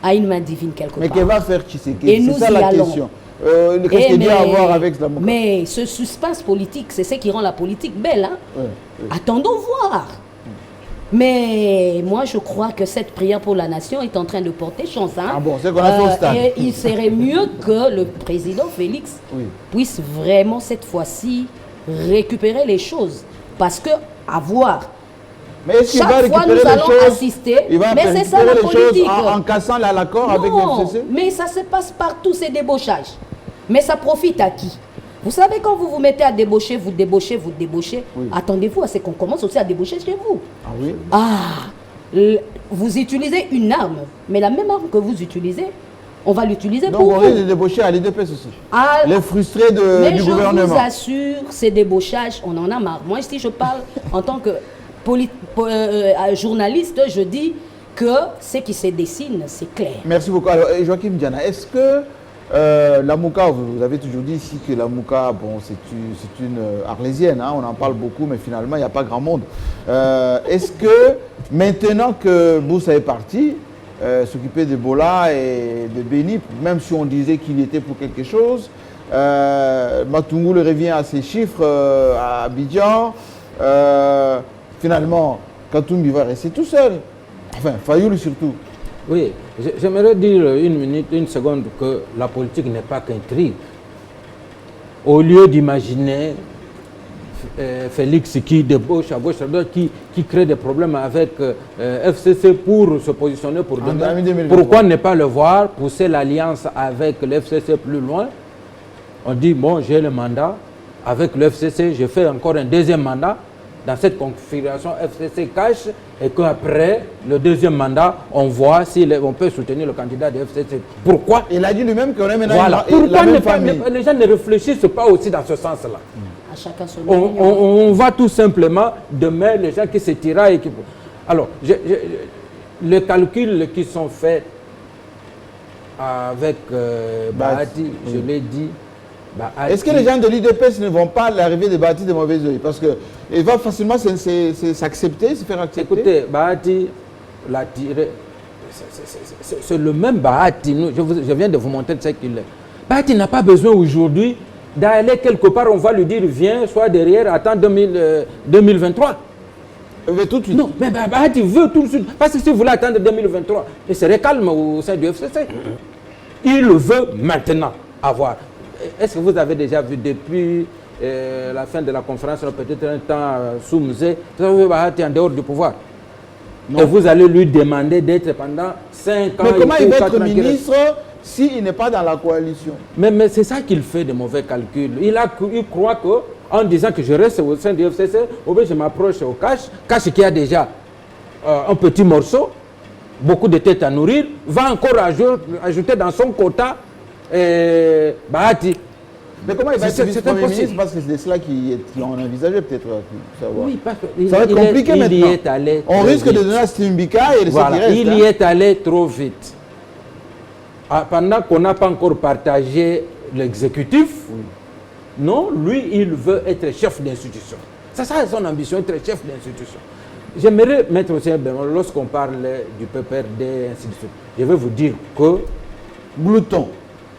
à une main divine quelque part. Mais qu'elle va faire Tshisekedi? C'est ça la question. Qu'est-ce qu'il y a à voir avec la Mouka? Mais ce suspense politique, c'est ce qui rend la politique belle. Hein? Attendons voir. Mais moi, je crois que cette prière pour la nation est en train de porter chance. Hein? Ah bon, c'est qu'on a fait au stade. Et il serait mieux que le président Félix puisse vraiment cette fois-ci récupérer les choses. Parce que, à voir, chaque fois nous allons assister, mais c'est ça la politique. En cassant l'accord avec le FCC? Mais ça se passe partout, ces débauchages. Mais ça profite à qui? Vous savez, quand vous vous mettez à débaucher, vous débauchez, attendez-vous à ce qu'on commence aussi à débaucher chez vous. Ah oui? Vous utilisez une arme, mais la même arme que vous utilisez, on va l'utiliser pour vous. Donc on risque de débaucher à l'IDPS aussi. Les frustrés du gouvernement. Mais je vous assure, ces débauchages, on en a marre. Moi, ici, je parle en tant que journaliste, je dis que ce qui se dessine, c'est clair. Merci beaucoup. Alors, Joachim Diana, est-ce que la Mouka, vous avez toujours dit ici que la Mouka, bon, c'est une arlésienne, hein, on en parle beaucoup, mais finalement, il n'y a pas grand monde. Est-ce que, maintenant que Boussa est parti, s'occuper d'Ebola et de Béni, même si on disait qu'il était pour quelque chose, Matoungou revient à ses chiffres à Abidjan, finalement, Katumbi va rester tout seul, enfin, Fayoul surtout. Oui, j'aimerais dire une seconde que la politique n'est pas qu'intrigue. Au lieu d'imaginer Félix qui débauche à gauche, à droite, qui crée des problèmes avec FCC pour se positionner pour demain, pourquoi ne pas le voir pousser l'alliance avec le FCC plus loin? On dit, bon, j'ai le mandat, avec le FCC, je fais encore un deuxième mandat. Dans cette configuration, FCC cache et qu'après le deuxième mandat, on voit si on peut soutenir le candidat de FCC. Pourquoi? Il a dit lui-même qu'on est maintenant pourquoi les gens ne réfléchissent pas aussi dans ce sens-là? À chacun son on va tout simplement demain les gens qui se tiraillent. Alors, les calculs qui sont faits avec Bahati, je l'ai dit. Est-ce que les gens de l'IDPS ne vont pas l'arrivée de Bahati de mauvais oeil? Parce qu'il va facilement s'accepter, se faire accepter. Écoutez, Bahati l'a tiré. C'est le même Bahati. Je viens de vous montrer ce qu'il est. Bahati n'a pas besoin aujourd'hui d'aller quelque part. On va lui dire viens, sois derrière, attends 2023. Mais tout de suite. Non, mais Bahati veut tout de suite. Parce que si vous voulez attendre 2023, il serait calme au sein du FCC. Il veut maintenant avoir. Est-ce que vous avez déjà vu depuis la fin de la conférence, peut-être un temps sous musée, Bahati en dehors du pouvoir? Non. Et vous allez lui demander d'être pendant 5 ans. Mais comment il va être ministre s'il n'est pas dans la coalition? Mais c'est ça qu'il fait de mauvais calculs. Il croit qu'en disant que je reste au sein du FCC, je m'approche au Cash qui a déjà un petit morceau, beaucoup de têtes à nourrir, va encore ajouter dans son quota Bahati. Mais comment il va être vice-premier ministre? Parce que c'est cela qui ont envisagé peut-être. Oui, parce que ça va être compliqué maintenant. On risque de donner à Stimbika et de voilà, il y est allé trop vite. Pendant qu'on n'a pas encore partagé l'exécutif, non, lui, il veut être chef d'institution. C'est ça son ambition, être chef d'institution. J'aimerais mettre aussi un bémol lorsqu'on parle du PPRD, ainsi de suite. Je vais vous dire que Glouton.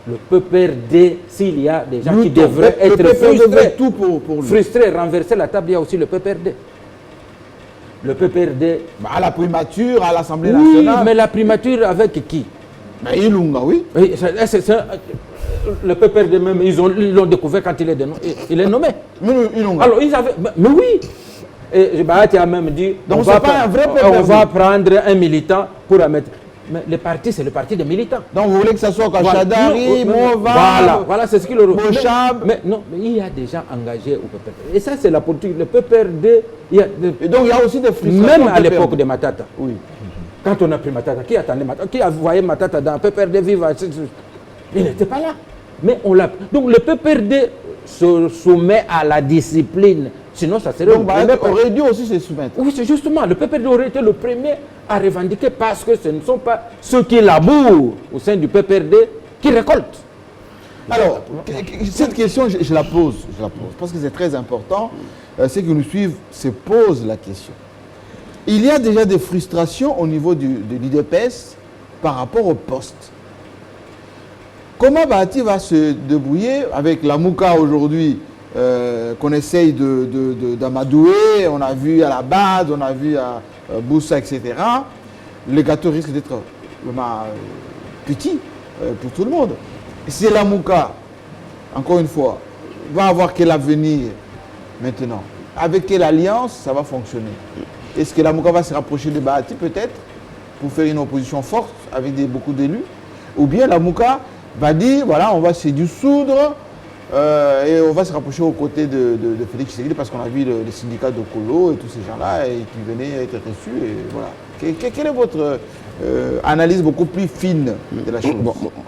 le PPRD, s'il y a des gens qui devraient être frustrés, tout pour lui. Frustrés, renverser la table, il y a aussi le PPRD. Le PPRD... À la primature, à l'Assemblée oui, nationale. mais la primature avec qui? Ilunga, oui. Le PPRD même, ils l'ont découvert quand il est nommé. Ilunga. Alors, ils avaient... Mais oui. Et Bahati a même dit, donc c'est pas un vrai PPRD. On va prendre un militant pour la mettre... Mais le parti, c'est le parti des militants. Donc vous voulez que ça soit Kachadari, Mova, voilà, c'est ce qu'il aurait. Mochab. Mais non, mais il y a des gens engagés au PPRD. Et ça, c'est la politique. Le PPRD, et donc il y a aussi des frustrations. Même à l'époque de Matata. Oui. Quand on a pris Matata, qui attendait Matata? Qui a voyé Matata dans le PPRD vivre? Il n'était pas là. Mais on l'a. Donc le PPRD se soumet à la discipline. Sinon, ça serait... Donc, aurait dû aussi se soumettre. Oui, c'est justement, le PPRD aurait été le premier à revendiquer parce que ce ne sont pas ceux qui labourent au sein du PPRD qui récoltent. Alors, cette question, je la pose parce que c'est très important. Ceux qui nous suivent se posent la question. Il y a déjà des frustrations au niveau de l'IDPS par rapport au poste. Comment Bahati va se débrouiller avec la Mouka aujourd'hui qu'on essaye d'amadouer, on a vu à la base, on a vu à Boussa, etc. Le gâteau risque d'être petit pour tout le monde. Si la Mouka, encore une fois, va avoir quel avenir maintenant? Avec quelle alliance ça va fonctionner? Est-ce que la Mouka va se rapprocher de Bahati peut-être pour faire une opposition forte avec beaucoup d'élus? Ou bien la Mouka va dire, voilà, on va se dissoudre et on va se rapprocher aux côtés de Félix Tshisekedi parce qu'on a vu le syndicat de Kolo et tous ces gens-là qui venaient être reçus. Et voilà. Quelle est votre analyse beaucoup plus fine de la chose?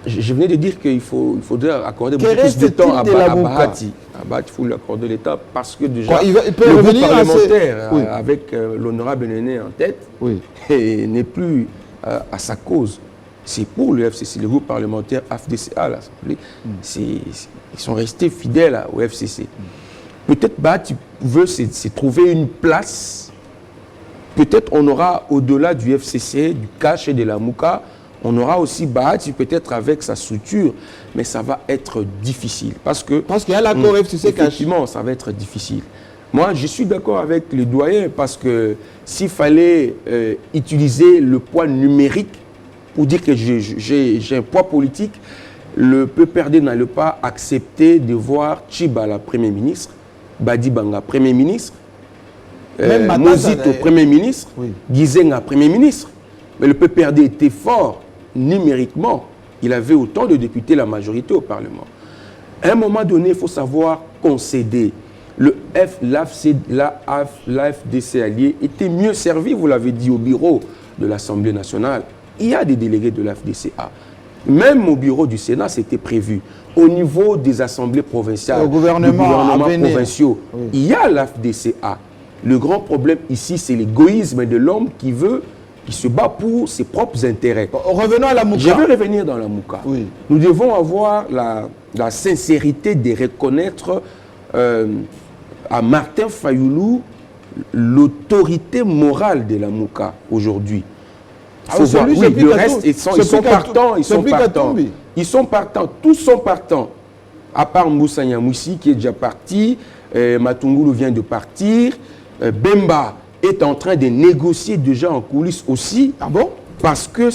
Je venais de dire qu'il faudrait accorder beaucoup plus de temps à Bahati. À Bahati, il faut lui accorder l'État parce que déjà, il peut le revenir groupe parlementaire avec l'honorable Néné en tête n'est plus à sa cause. C'est pour le FCC, le groupe parlementaire AFDCA à l'Assemblée. Ils sont restés fidèles au FCC. Peut-être Bahati veut se trouver une place. Peut-être on aura au-delà du FCC, du CACH et de la Mouka, on aura aussi Bahati peut-être avec sa structure, mais ça va être difficile. Parce qu'il y a l'accord FCC CACH. Effectivement, ça va être difficile. Moi, je suis d'accord avec les doyens parce que s'il fallait utiliser le poids numérique pour dire que j'ai un poids politique, le PPRD n'allait pas accepter de voir Chiba, la Premier ministre, Badi Banga, Premier ministre, Mozito, Premier ministre, Gizenga, Premier ministre. Mais le PPRD était fort numériquement. Il avait autant de députés, la majorité au Parlement. À un moment donné, il faut savoir concéder. L'AFDC allié était mieux servi, vous l'avez dit, au bureau de l'Assemblée nationale. Il y a des délégués de l'AFDCA. Même au bureau du Sénat, c'était prévu. Au niveau des assemblées provinciales, des gouvernements provinciaux, il y a l'AFDCA. Le grand problème ici, c'est l'égoïsme de l'homme qui se bat pour ses propres intérêts. Revenons à la Mouka. Je veux revenir dans la Mouka. Oui. Nous devons avoir la sincérité de reconnaître à Martin Fayoulou l'autorité morale de la Mouka aujourd'hui. Le reste, ils sont partants. Ils sont partants. Tous sont partants. À part Moussa Nyamouissi qui est déjà parti. Matungulu vient de partir. Bemba est en train de négocier déjà en coulisses aussi. Ah bon? Parce que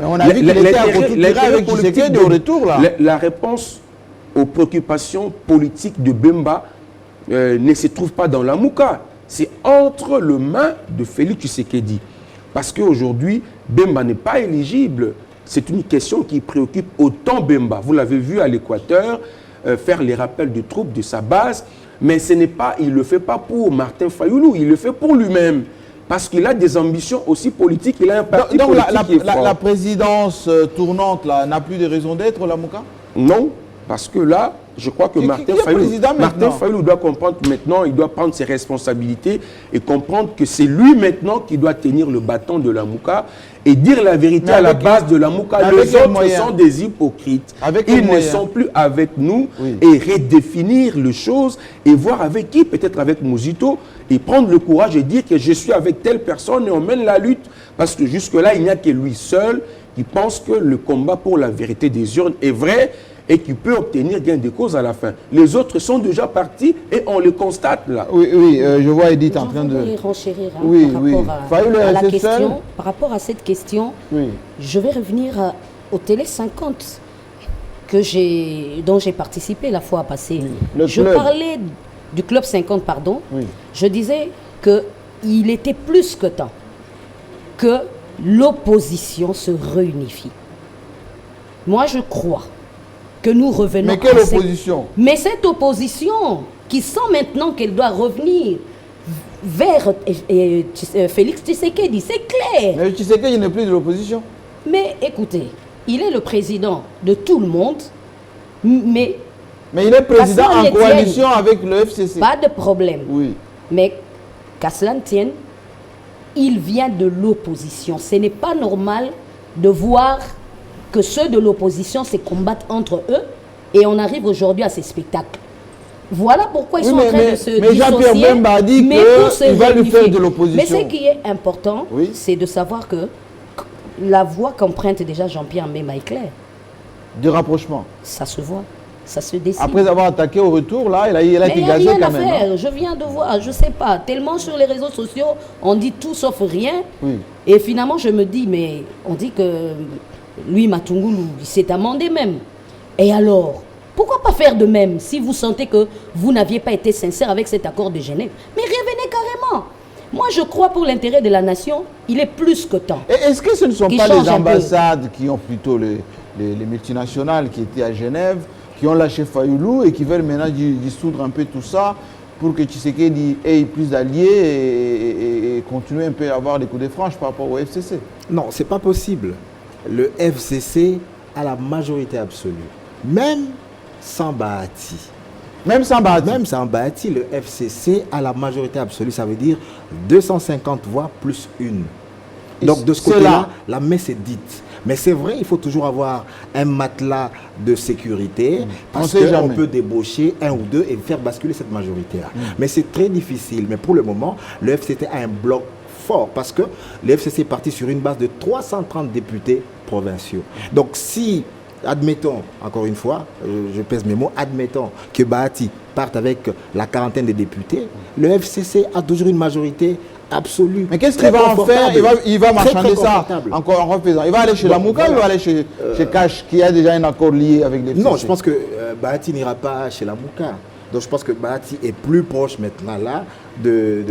on a vu qu'il était à côté avec Tshisekedi au retour là. La réponse aux préoccupations politiques de Bemba ne se trouve pas dans la Mouka. C'est entre les mains de Félix Tshisekedi. Parce qu'aujourd'hui, Bemba n'est pas éligible. C'est une question qui préoccupe autant Bemba. Vous l'avez vu à l'Équateur, faire les rappels de troupes de sa base. Mais ce n'est pas, il ne le fait pas pour Martin Fayoulou, il le fait pour lui-même. Parce qu'il a des ambitions aussi politiques, il a un parti politique qui est fort. La présidence tournante n'a plus de raison d'être, la Mouka? Non, parce que là, je crois que Martin Fayoulou doit comprendre maintenant, il doit prendre ses responsabilités et comprendre que c'est lui maintenant qui doit tenir le bâton de la Mouka et dire la vérité à la base de la Mouka. Les autres sont des hypocrites. Ils ne sont plus avec nous et redéfinir les choses et voir avec qui, peut-être avec Mozito, et prendre le courage et dire que je suis avec telle personne et on mène la lutte. Parce que jusque-là, il n'y a que lui seul qui pense que le combat pour la vérité des urnes est vrai et qui peut obtenir gain de cause à la fin. Les autres sont déjà partis et on le constate là. Oui, je vois Edith en train de... renchérir par rapport à cette question. Oui. Je vais revenir au Télé 50 dont j'ai participé la fois passée. Oui. Je parlais du Club 50, pardon. Oui. Je disais qu'il était plus que temps que l'opposition se réunifie. Moi, je crois que nous revenons... Mais quelle opposition? Mais cette opposition qui sent maintenant qu'elle doit revenir vers Félix Tshisekedi, c'est clair. Mais Tshisekedi n'est plus de l'opposition. Mais écoutez, il est le président de tout le monde, mais il est président en coalition avec le FCC. Pas de problème. Oui. Mais qu'à cela ne tienne, il vient de l'opposition. Ce n'est pas normal de voir que ceux de l'opposition se combattent entre eux et on arrive aujourd'hui à ces spectacles. Voilà pourquoi ils sont en train de se dissocier. Mais Jean-Pierre Bemba a dit qu'il va lui faire de l'opposition. Mais ce qui est important, c'est de savoir que la voie qu'emprunte déjà Jean-Pierre Bemba est claire. De rapprochement. Ça se voit, ça se dessine. Après avoir attaqué au retour, là, il a été gazé quand même. Faire. Je viens de voir, je ne sais pas, tellement sur les réseaux sociaux, on dit tout sauf rien. Oui. Et finalement, je me dis, mais on dit que lui, Matungulu, il s'est amendé même. Et alors, pourquoi pas faire de même si vous sentez que vous n'aviez pas été sincère avec cet accord de Genève? Mais revenez carrément. Moi, je crois pour l'intérêt de la nation, il est plus que temps. Est-ce que ce ne sont pas les ambassades qui ont plutôt les multinationales qui étaient à Genève, qui ont lâché Fayoulou et qui veulent maintenant dissoudre un peu tout ça pour que Tshisekedi ait plus d'alliés et continuer un peu à avoir des coups de franche par rapport au FCC? Non, ce n'est pas possible. Le FCC a la majorité absolue. Même sans Bahati. Même sans Bahati, le FCC a la majorité absolue. Ça veut dire 250 voix plus une. Donc de ce côté-là, la messe est dite. Mais c'est vrai, il faut toujours avoir un matelas de sécurité parce qu'on peut débaucher un ou deux et faire basculer cette majorité-là. Mais c'est très difficile. Mais pour le moment, le FCC a un bloc fort parce que le FCC est parti sur une base de 330 députés provinciaux. Donc si, admettons, encore une fois, je pèse mes mots, admettons que Bahati parte avec la quarantaine de députés, le FCC a toujours une majorité absolue. Mais qu'est-ce qu'il va en faire? Il va marchander ça encore en refaisant. Il va aller chez Lamouka ou il va aller chez Cash qui a déjà un accord lié avec les FCC? Non, je pense que Bahati n'ira pas chez Lamouka. Donc je pense que Bahati est plus proche maintenant là de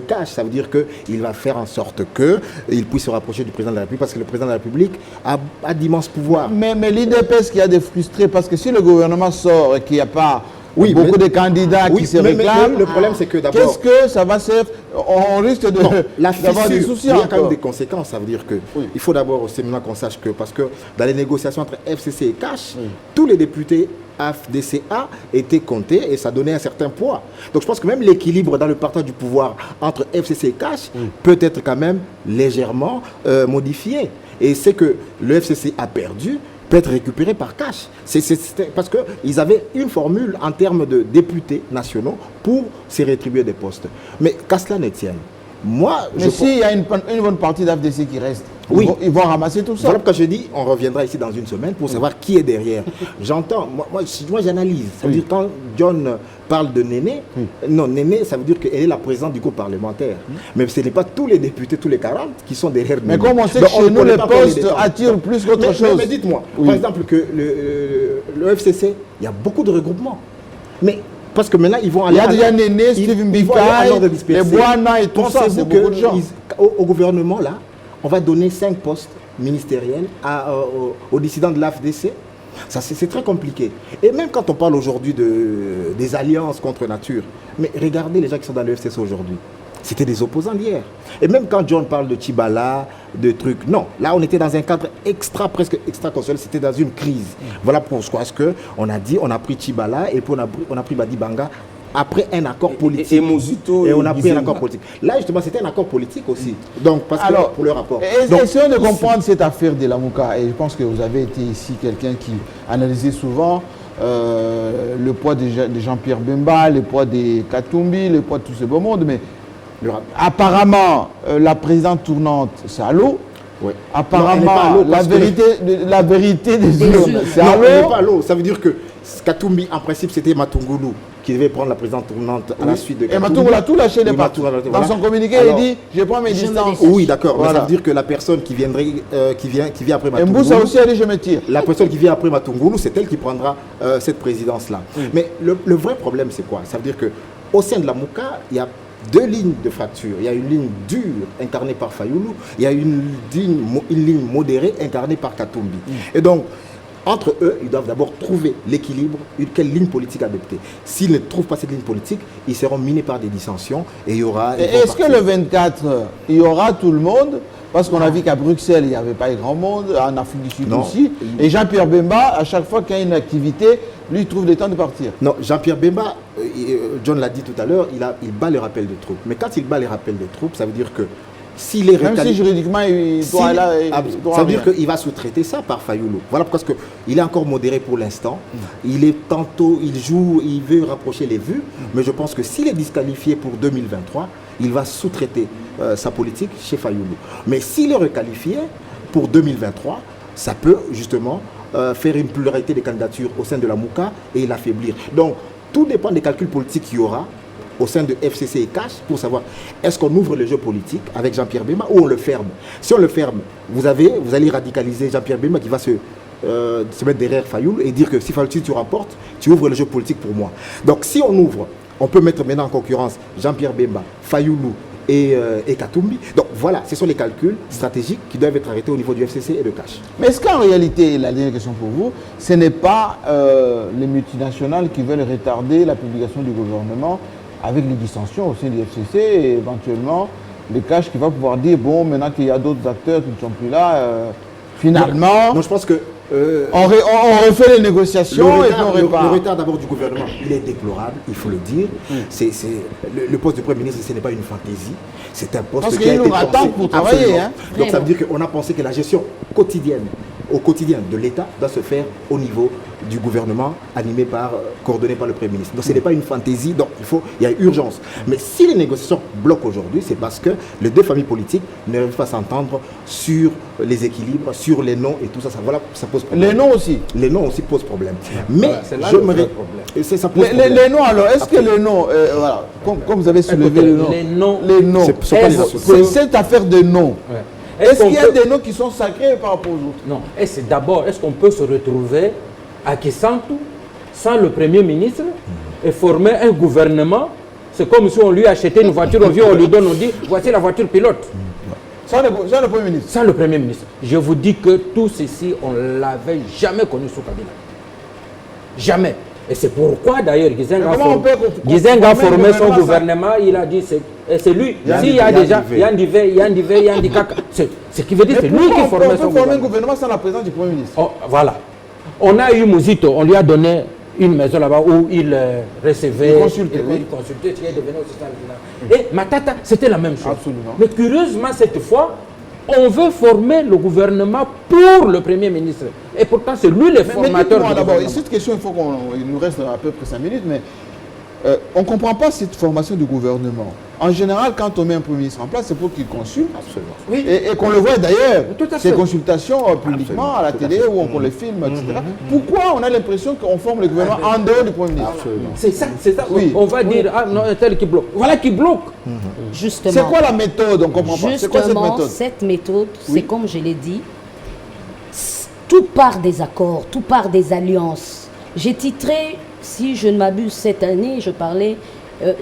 Cash. Ça veut dire qu'il va faire en sorte qu'il puisse se rapprocher du président de la République parce que le président de la République a d'immenses pouvoirs. Mais l'IDPS qui a des frustrés parce que si le gouvernement sort et qu'il n'y a pas beaucoup de candidats qui se réclament, le problème c'est que d'abord... Qu'est-ce que ça va faire? On risque d'avoir des soucis. Il y a quand même des conséquences. Ça veut dire qu'il faut d'abord aussi maintenant qu'on sache que, parce que dans les négociations entre FCC et Cash, tous les députés AFDCA étaient comptés et ça donnait un certain poids. Donc je pense que même l'équilibre dans le partage du pouvoir entre FCC et Cash peut être quand même légèrement modifié. Et c'est que le FCC a perdu peut être récupéré par Cash. Parce qu'ils avaient une formule en termes de députés nationaux pour se rétribuer des postes. Mais qu'à cela ne tienne, moi... Mais s'il y a une bonne partie d'AFDC qui reste, ils vont ramasser tout ça. Voilà pourquoi je dis, on reviendra ici dans une semaine pour savoir qui est derrière. J'entends, moi j'analyse. Ça veut dire quand John parle de Néné, non, Néné, ça veut dire qu'elle est la présidente du groupe parlementaire. Mais ce n'est pas tous les députés, tous les 40 qui sont derrière Néné. Mais comme on sait que chez nous, les postes attirent plus qu'autre chose. Mais dites-moi, par exemple, que le FCC, il y a beaucoup de regroupements. Mais parce que maintenant, ils vont aller... Il y a déjà Néné, Steve Mbikaï, les Boana et tout ça, c'est beaucoup de gens. Au gouvernement, là, on va donner 5 postes ministériels aux dissidents de l'AFDC. C'est très compliqué. Et même quand on parle aujourd'hui des alliances contre nature, mais regardez les gens qui sont dans le FCC aujourd'hui. C'était des opposants d'hier. Et même quand John parle de Tchibala, de trucs, non. Là, on était dans un cadre presque extra-constitutionnel. C'était dans une crise. Voilà pourquoi on a dit, on a pris Tchibala et puis on a pris Badibanga après un accord politique. Et on a pris un accord politique. Là, justement, c'était un accord politique aussi. Donc, pour le rapport. Essayons de comprendre cette affaire de Lamouka. Et je pense que vous avez été ici quelqu'un qui analysait souvent le poids de Jean-Pierre Bemba, le poids des Katumbi, le poids de tout ce beau monde. Mais Apparemment, la présidente tournante, c'est à l'eau. Ouais. Apparemment, non, la vérité des urnes, c'est à non, elle n'est l'eau. pas à l'eau. Ça veut dire que Katumbi, en principe, c'était Matungulu qui devait prendre la présidente tournante à la suite de Katumbi. Et Matungulu a tout lâché des Oui, partout. Matungulu, Dans voilà. son communiqué, Alors, il dit « Je prends mes distances ». Oui, d'accord. Voilà. Mais ça veut dire que la personne qui viendrait, qui vient après Et Matungulu... Mboussa aussi a dit « Je me tire ». La personne qui vient après Matungulu, c'est elle qui prendra cette présidence-là. Mais le vrai problème, c'est quoi? Ça veut dire qu'au sein de la Mouka, il y a deux lignes de fracture. Il y a une ligne dure incarnée par Fayoulou, il y a une ligne modérée incarnée par Katumbi. Et donc, entre eux, ils doivent d'abord trouver l'équilibre, quelle ligne politique adopter. S'ils ne trouvent pas cette ligne politique, ils seront minés par des dissensions et il y aura... Est-ce que le 24, il y aura tout le monde? Parce qu'on a vu qu'à Bruxelles, il n'y avait pas grand monde, en Afrique du Sud aussi. Et Jean-Pierre Bemba, à chaque fois qu'il y a une activité, lui, il trouve le temps de partir. Non, Jean-Pierre Bemba, John l'a dit tout à l'heure, il bat les rappels de troupes. Mais quand il bat les rappels de troupes, ça veut dire que s'il est même si juridiquement, il doit ça veut dire qu'il va sous-traiter ça par Fayoulou. Voilà parce qu'il est encore modéré pour l'instant. Il est tantôt, il joue, il veut rapprocher les vues. Mais je pense que s'il est disqualifié pour 2023, il va sous-traiter sa politique chez Fayoulou. Mais s'il est requalifié pour 2023, ça peut justement faire une pluralité de candidatures au sein de la Mouka et l'affaiblir. Donc, tout dépend des calculs politiques qu'il y aura au sein de FCC et CASH pour savoir est-ce qu'on ouvre le jeu politique avec Jean-Pierre Bemba ou on le ferme. Si on le ferme, vous allez radicaliser Jean-Pierre Bemba qui va se mettre derrière Fayoulou et dire que si tu rapportes, tu ouvres le jeu politique pour moi. Donc si on ouvre, on peut mettre maintenant en concurrence Jean-Pierre Bemba, Fayoulou et Katumbi. Donc voilà, ce sont les calculs stratégiques qui doivent être arrêtés au niveau du FCC et de CASH. Mais est-ce qu'en réalité, la dernière question pour vous, ce n'est pas les multinationales qui veulent retarder la publication du gouvernement avec les dissensions au sein du FCC et éventuellement les CASH qui va pouvoir dire bon, maintenant qu'il y a d'autres acteurs qui ne sont plus là, finalement, non, je pense que on refait les négociations et puis on répare. Le retard d'abord du gouvernement, il est déplorable, il faut le dire. Le poste de Premier ministre, ce n'est pas une fantaisie, c'est un poste qui a été pensé. Parce qu'il nous attend pour travailler. Hein. Donc ça veut dire qu'on a pensé que la gestion quotidienne, au quotidien de l'État, doit se faire au niveau du gouvernement, coordonné par le Premier ministre. Donc ce n'est pas une fantaisie, donc il y a urgence. Mais si les négociations bloquent aujourd'hui, c'est parce que les deux familles politiques n'arrivent pas à s'entendre sur les équilibres, sur les noms et tout ça. Voilà, ça pose problème. Les noms aussi. Les noms aussi posent problème. Mais voilà, j'aimerais... Les noms alors, est-ce que les noms, voilà, comme vous avez soulevé les noms, c'est cette affaire de noms. Ouais. Est-ce qu'il y a des noms qui sont sacrés par rapport aux autres? Non. Est-ce qu'on peut se retrouver à Kisantu sans le Premier ministre et former un gouvernement? C'est comme si on lui achetait une voiture, on vient, on lui donne, on dit voici la voiture pilote. Sans le Premier ministre? Sans le Premier ministre. Je vous dis que tout ceci, on ne l'avait jamais connu sous Kabila. Jamais. Et c'est pourquoi d'ailleurs Gizenga a formé son gouvernement, il a dit c'est lui. S'il y a déjà Yandivé, Yandikaka, ce qui veut dire c'est lui qui formait son gouvernement. On peut former un gouvernement sans la présence du Premier ministre. Oh, voilà. On a eu Mouzito, on lui a donné une maison là-bas où il recevait, il consultait, qui est devenu aussi ça. Et Matata, c'était la même chose. Absolument. Mais curieusement, cette fois, on veut former le gouvernement pour le Premier ministre. Et pourtant, c'est lui le formateur du d'abord, gouvernement. cette question, il nous reste à peu près 5 minutes, mais on ne comprend pas cette formation du gouvernement. En général, quand on met un Premier ministre en place, c'est pour qu'il consulte. Absolument. Oui. Et qu'on le voit d'ailleurs, ces consultations publiquement, à la télé, ou on les filme, etc. Pourquoi on a l'impression qu'on forme le gouvernement en dehors du Premier ministre? C'est ça. Oui. On va dire, ah non, tel qui bloque. Voilà qui bloque. Justement. C'est quoi la méthode? On comprend pas. C'est quoi cette méthode? Cette méthode, c'est comme je l'ai dit, tout part des accords, tout part des alliances. J'ai titré, si je ne m'abuse, cette année,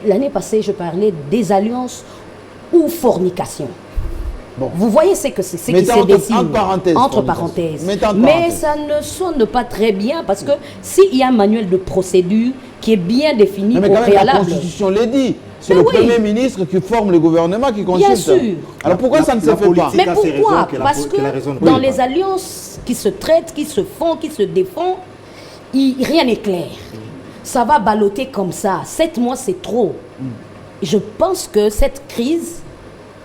l'année passée, je parlais des alliances ou fornication. Bon. Vous voyez ce que c'est, ce qui se dessine entre parenthèses. Mais ça ne sonne pas très bien parce que s'il y a un manuel de procédure qui est bien défini au préalable. La Constitution l'a dit. C'est le Premier ministre qui forme le gouvernement qui consulte. Bien sûr. Alors pourquoi ça ne se fait pas? Mais pourquoi? Parce que dans les alliances qui se traitent, qui se font, qui se défendent, rien n'est clair. Ça va balloter comme ça. 7 mois, c'est trop. Je pense que cette crise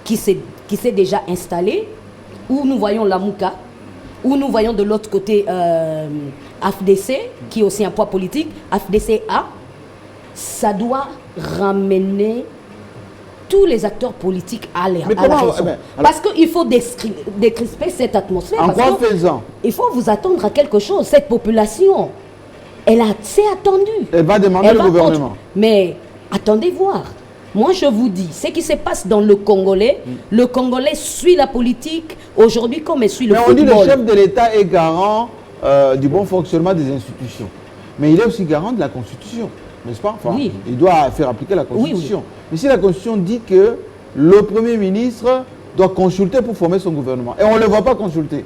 qui s'est déjà installée, où nous voyons la Mouka, où nous voyons de l'autre côté AFDC, qui est aussi un poids politique, AFDC-A, ça doit ramener tous les acteurs politiques à la raison. Parce qu'il faut décrisper cette atmosphère. En quoi faisant? Il faut vous attendre à quelque chose. Cette population, c'est attendu. Elle va demander le gouvernement. Mais attendez voir. Moi, je vous dis, ce qui se passe dans le Congolais suit la politique aujourd'hui comme il suit le football. On dit que le chef de l'État est garant du bon fonctionnement des institutions. Mais il est aussi garant de la Constitution, n'est-ce pas? Enfin, oui. Il doit faire appliquer la Constitution. Oui. Mais si la Constitution dit que le Premier ministre doit consulter pour former son gouvernement, et on ne le voit pas consulter,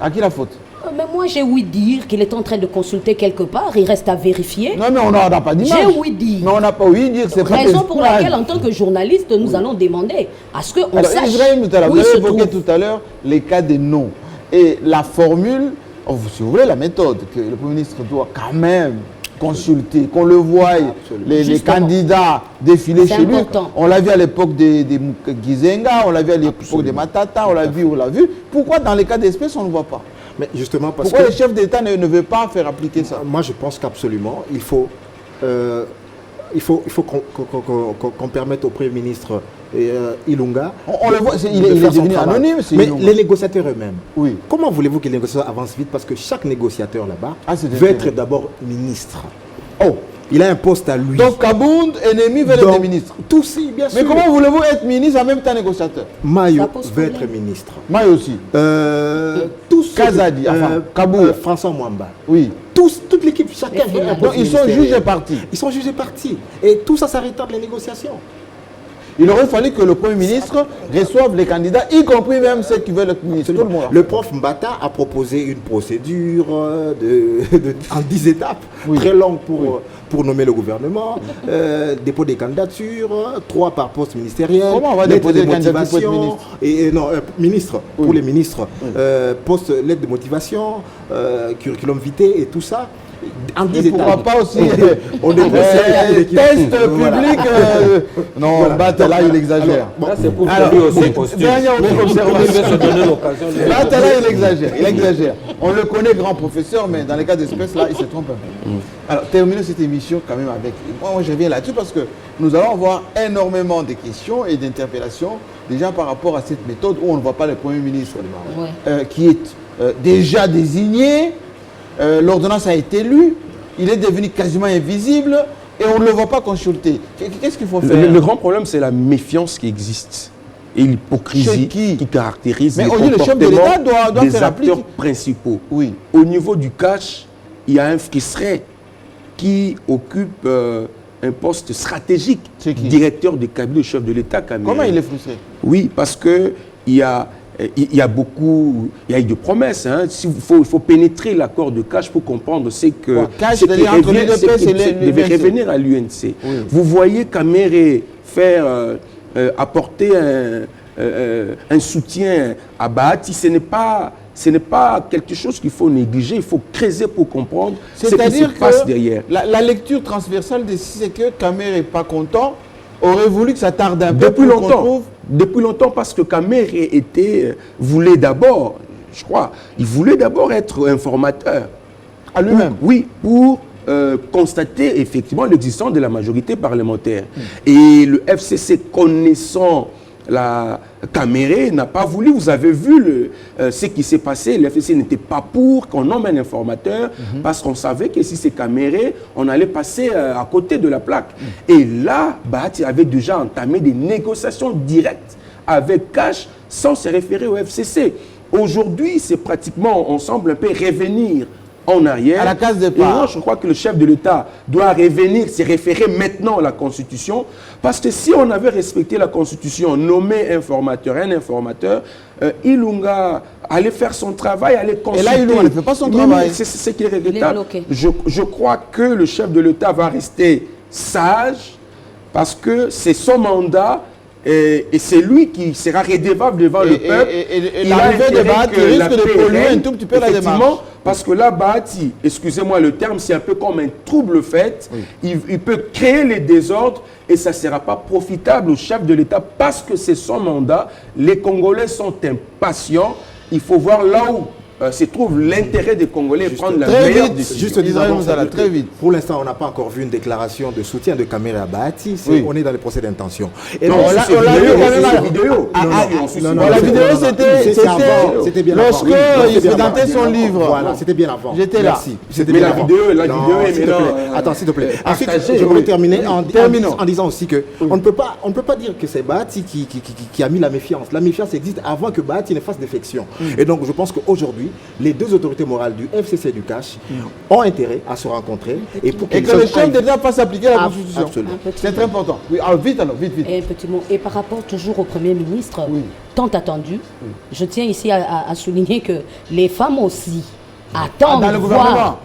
à qui la faute? Mais moi, j'ai ouï dire qu'il est en train de consulter quelque part. Il reste à vérifier. Non, mais on n'a pas d'image. J'ai ouï dire. Mais on n'a pas ouï dire. C'est raison pour laquelle, en tant que journaliste, nous allons demander à ce qu'on sache. Israël, vous avez évoqué tout à l'heure les cas des noms. Et la formule, si vous voulez, la méthode, que le Premier ministre doit quand même consulter, qu'on le voie, les candidats défiler chez lui. On l'a vu à l'époque des Gizenga, on l'a vu à l'époque des Matata, on l'a vu. Pourquoi dans les cas d'espèces, on ne le voit pas? Mais justement parce pourquoi le chef d'État ne veut pas faire appliquer ça? Moi, je pense qu'absolument, il faut qu'on permette au Premier ministre Ilunga... On le voit, il est devenu anonyme. Mais les négociateurs eux-mêmes, oui. Comment voulez-vous que les négociateurs avancent vite? Parce que chaque négociateur là-bas veut être d'abord ministre. Oh, il a un poste à lui. Donc Kabound, ennemi, veut être ministre. Tout si, bien sûr. Mais comment voulez-vous être ministre en même temps négociateur? Mayo veut être ministre. Mayo aussi. Tous Kazadi, Kabound. François Mwamba. Oui. Toute l'équipe, chacun veut un poste. Donc ils sont jugés partis. Ils sont jugés partis. Et tout ça, ça retarde les négociations. Il aurait fallu que le Premier ministre reçoive les candidats, y compris même ceux qui veulent être ministre. Le prof Mbata a proposé une procédure en 10 étapes, très longue pour nommer le gouvernement, dépôt des candidatures, 3 par poste ministériel, comment on va déposer les candidatures pour être ministre pour les ministres, poste lettre de motivation, curriculum vitae et tout ça. En 10 étapes. Pourquoi pas aussi on est test public. Non, Batala, il exagère. Là, c'est pour lui aussi costume. Batala, il exagère. On le connaît, grand professeur, mais dans les cas d'espèces, là, il se trompe un peu. Alors, terminons cette émission quand même avec... Moi, je viens là-dessus parce que nous allons avoir énormément de questions et d'interpellations, déjà par rapport à cette méthode où on ne voit pas le Premier ministre qui est déjà désigné. L'ordonnance a été lue, il est devenu quasiment invisible et on ne le voit pas consulter. Qu'est-ce qu'il faut faire? Le grand problème, c'est la méfiance qui existe et l'hypocrisie qui caractérise les comportements des acteurs principaux. Oui. Au niveau du cash, il y a un frustré qui occupe un poste stratégique, directeur de cabinet du chef de l'État. Comment il est frustré? Oui, parce qu'il y a eu de promesses. Hein. Il faut pénétrer l'accord de cash pour comprendre ce qui devait revenir à l'UNC. Oui. Vous voyez Kamere apporter un soutien à Bahati. Ce n'est pas quelque chose qu'il faut négliger. Il faut creuser pour comprendre ce qui se passe derrière. La lecture transversale de c'est que Kamere n'est pas content, aurait voulu que ça tarde un peu. Depuis longtemps, parce que Kamere voulait d'abord, je crois, il voulait d'abord être informateur. À lui-même? Oui, pour constater effectivement l'existence de la majorité parlementaire. Et le FCC, connaissant la Kamere, n'a pas voulu. Vous avez vu ce qui s'est passé. Le FCC n'était pas pour qu'on nomme un informateur parce qu'on savait que si c'est Kamere, on allait passer à côté de la plaque. Et là, Bahati avait déjà entamé des négociations directes avec Cash sans se référer au FCC. Aujourd'hui, c'est pratiquement, on semble un peu revenir en arrière. À la case départ. Et moi, je crois que le chef de l'État doit revenir, se référer maintenant à la Constitution. Parce que si on avait respecté la Constitution, nommé un informateur, Ilunga allait faire son travail, allait consulter. Et là, Ilunga ne fait pas son travail. C'est ce qui est regrettable. Je crois que le chef de l'État va rester sage parce que c'est son mandat. Et c'est lui qui sera redevable devant le peuple. Et l'arrivée de Bahati risque de polluer un tout petit peu la démarche. Parce que là, Bahati, excusez-moi le terme, c'est un peu comme un trouble fait. Oui. Il peut créer les désordres et ça ne sera pas profitable au chef de l'État parce que c'est son mandat. Les Congolais sont impatients. Il faut voir là où se trouve l'intérêt des Congolais de prendre la très meilleure vite, décision. Juste Israël disons, Moussala, très vite. Pour l'instant, on n'a pas encore vu une déclaration de soutien de Kamere Bahati. Oui. On est dans les procès d'intention. Et Non, donc, on l'a c'est vu vidéo, quand même c'est à- vidéo. Non, non, Bon, non, la c'est- vidéo, non, non, c'était avant, c'était bien lorsque avant. Oui, non, il c'était bien présentait avant. son livre. Voilà, c'était bien avant. J'étais là. Merci. C'était Mais bien la avant. vidéo est Non, maintenant, s'il te plaît. Attends, s'il te plaît. Ensuite, je voudrais terminer en disant aussi que on ne peut pas dire que c'est Bahati qui a mis la méfiance. La méfiance existe avant que Bahati ne fasse défection. Et donc, je pense qu'aujourd'hui, les deux autorités morales du FCC et du CACH ont intérêt à se rencontrer et pour Et que le chef d'État fasse appliquer la Constitution. Absolument. C'est très important. Oui, alors vite, vite. Et un petit mot. Et par rapport toujours au Premier ministre, tant attendu, je tiens ici à souligner que les femmes aussi attendent dans le voir gouvernement.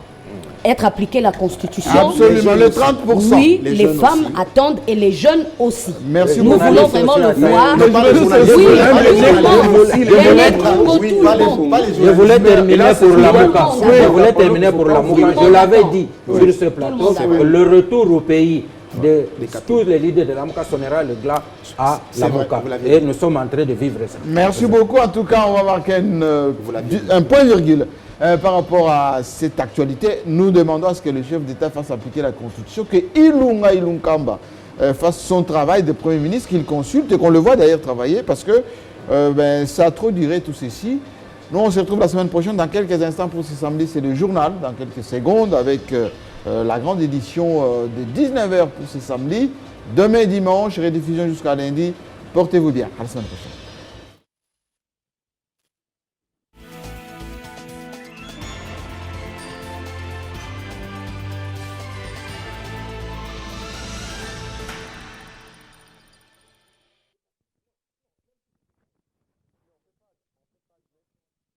être appliquée la Constitution. Absolument, le 30%. Oui, Les les jeunes femmes aussi. attendent et les jeunes aussi. Merci Nous beaucoup. voulons vraiment le voir. Non, pas les journalistes. Oui, Pas les absolument. journalistes. Et les Congo, Oui, tout pas le les- monde. pas les Je journalistes. voulais terminer pour la tout le MOCA. monde Je voulais d'accord. terminer pour la Tout le MOCA. monde Je l'avais d'accord. dit sur ce plateau d'accord. que le retour au pays de tous les leaders de la MOCA sonnera le glas à la vrai, MOCA. vous l'avez Et nous sommes en train de vivre ça. Merci beaucoup. En tout cas, on va marquer un point virgule par rapport à cette actualité. Nous demandons à ce que le chef d'État fasse appliquer la Constitution, que Ilunga Ilunkamba fasse son travail de Premier ministre, qu'il consulte et qu'on le voit d'ailleurs travailler parce que ça a trop duré tout ceci. Nous, on se retrouve la semaine prochaine dans quelques instants pour ce samedi. C'est le journal, dans quelques secondes, avec la grande édition de 19h pour ce samedi. Demain dimanche, rediffusion jusqu'à lundi. Portez-vous bien. À la semaine prochaine.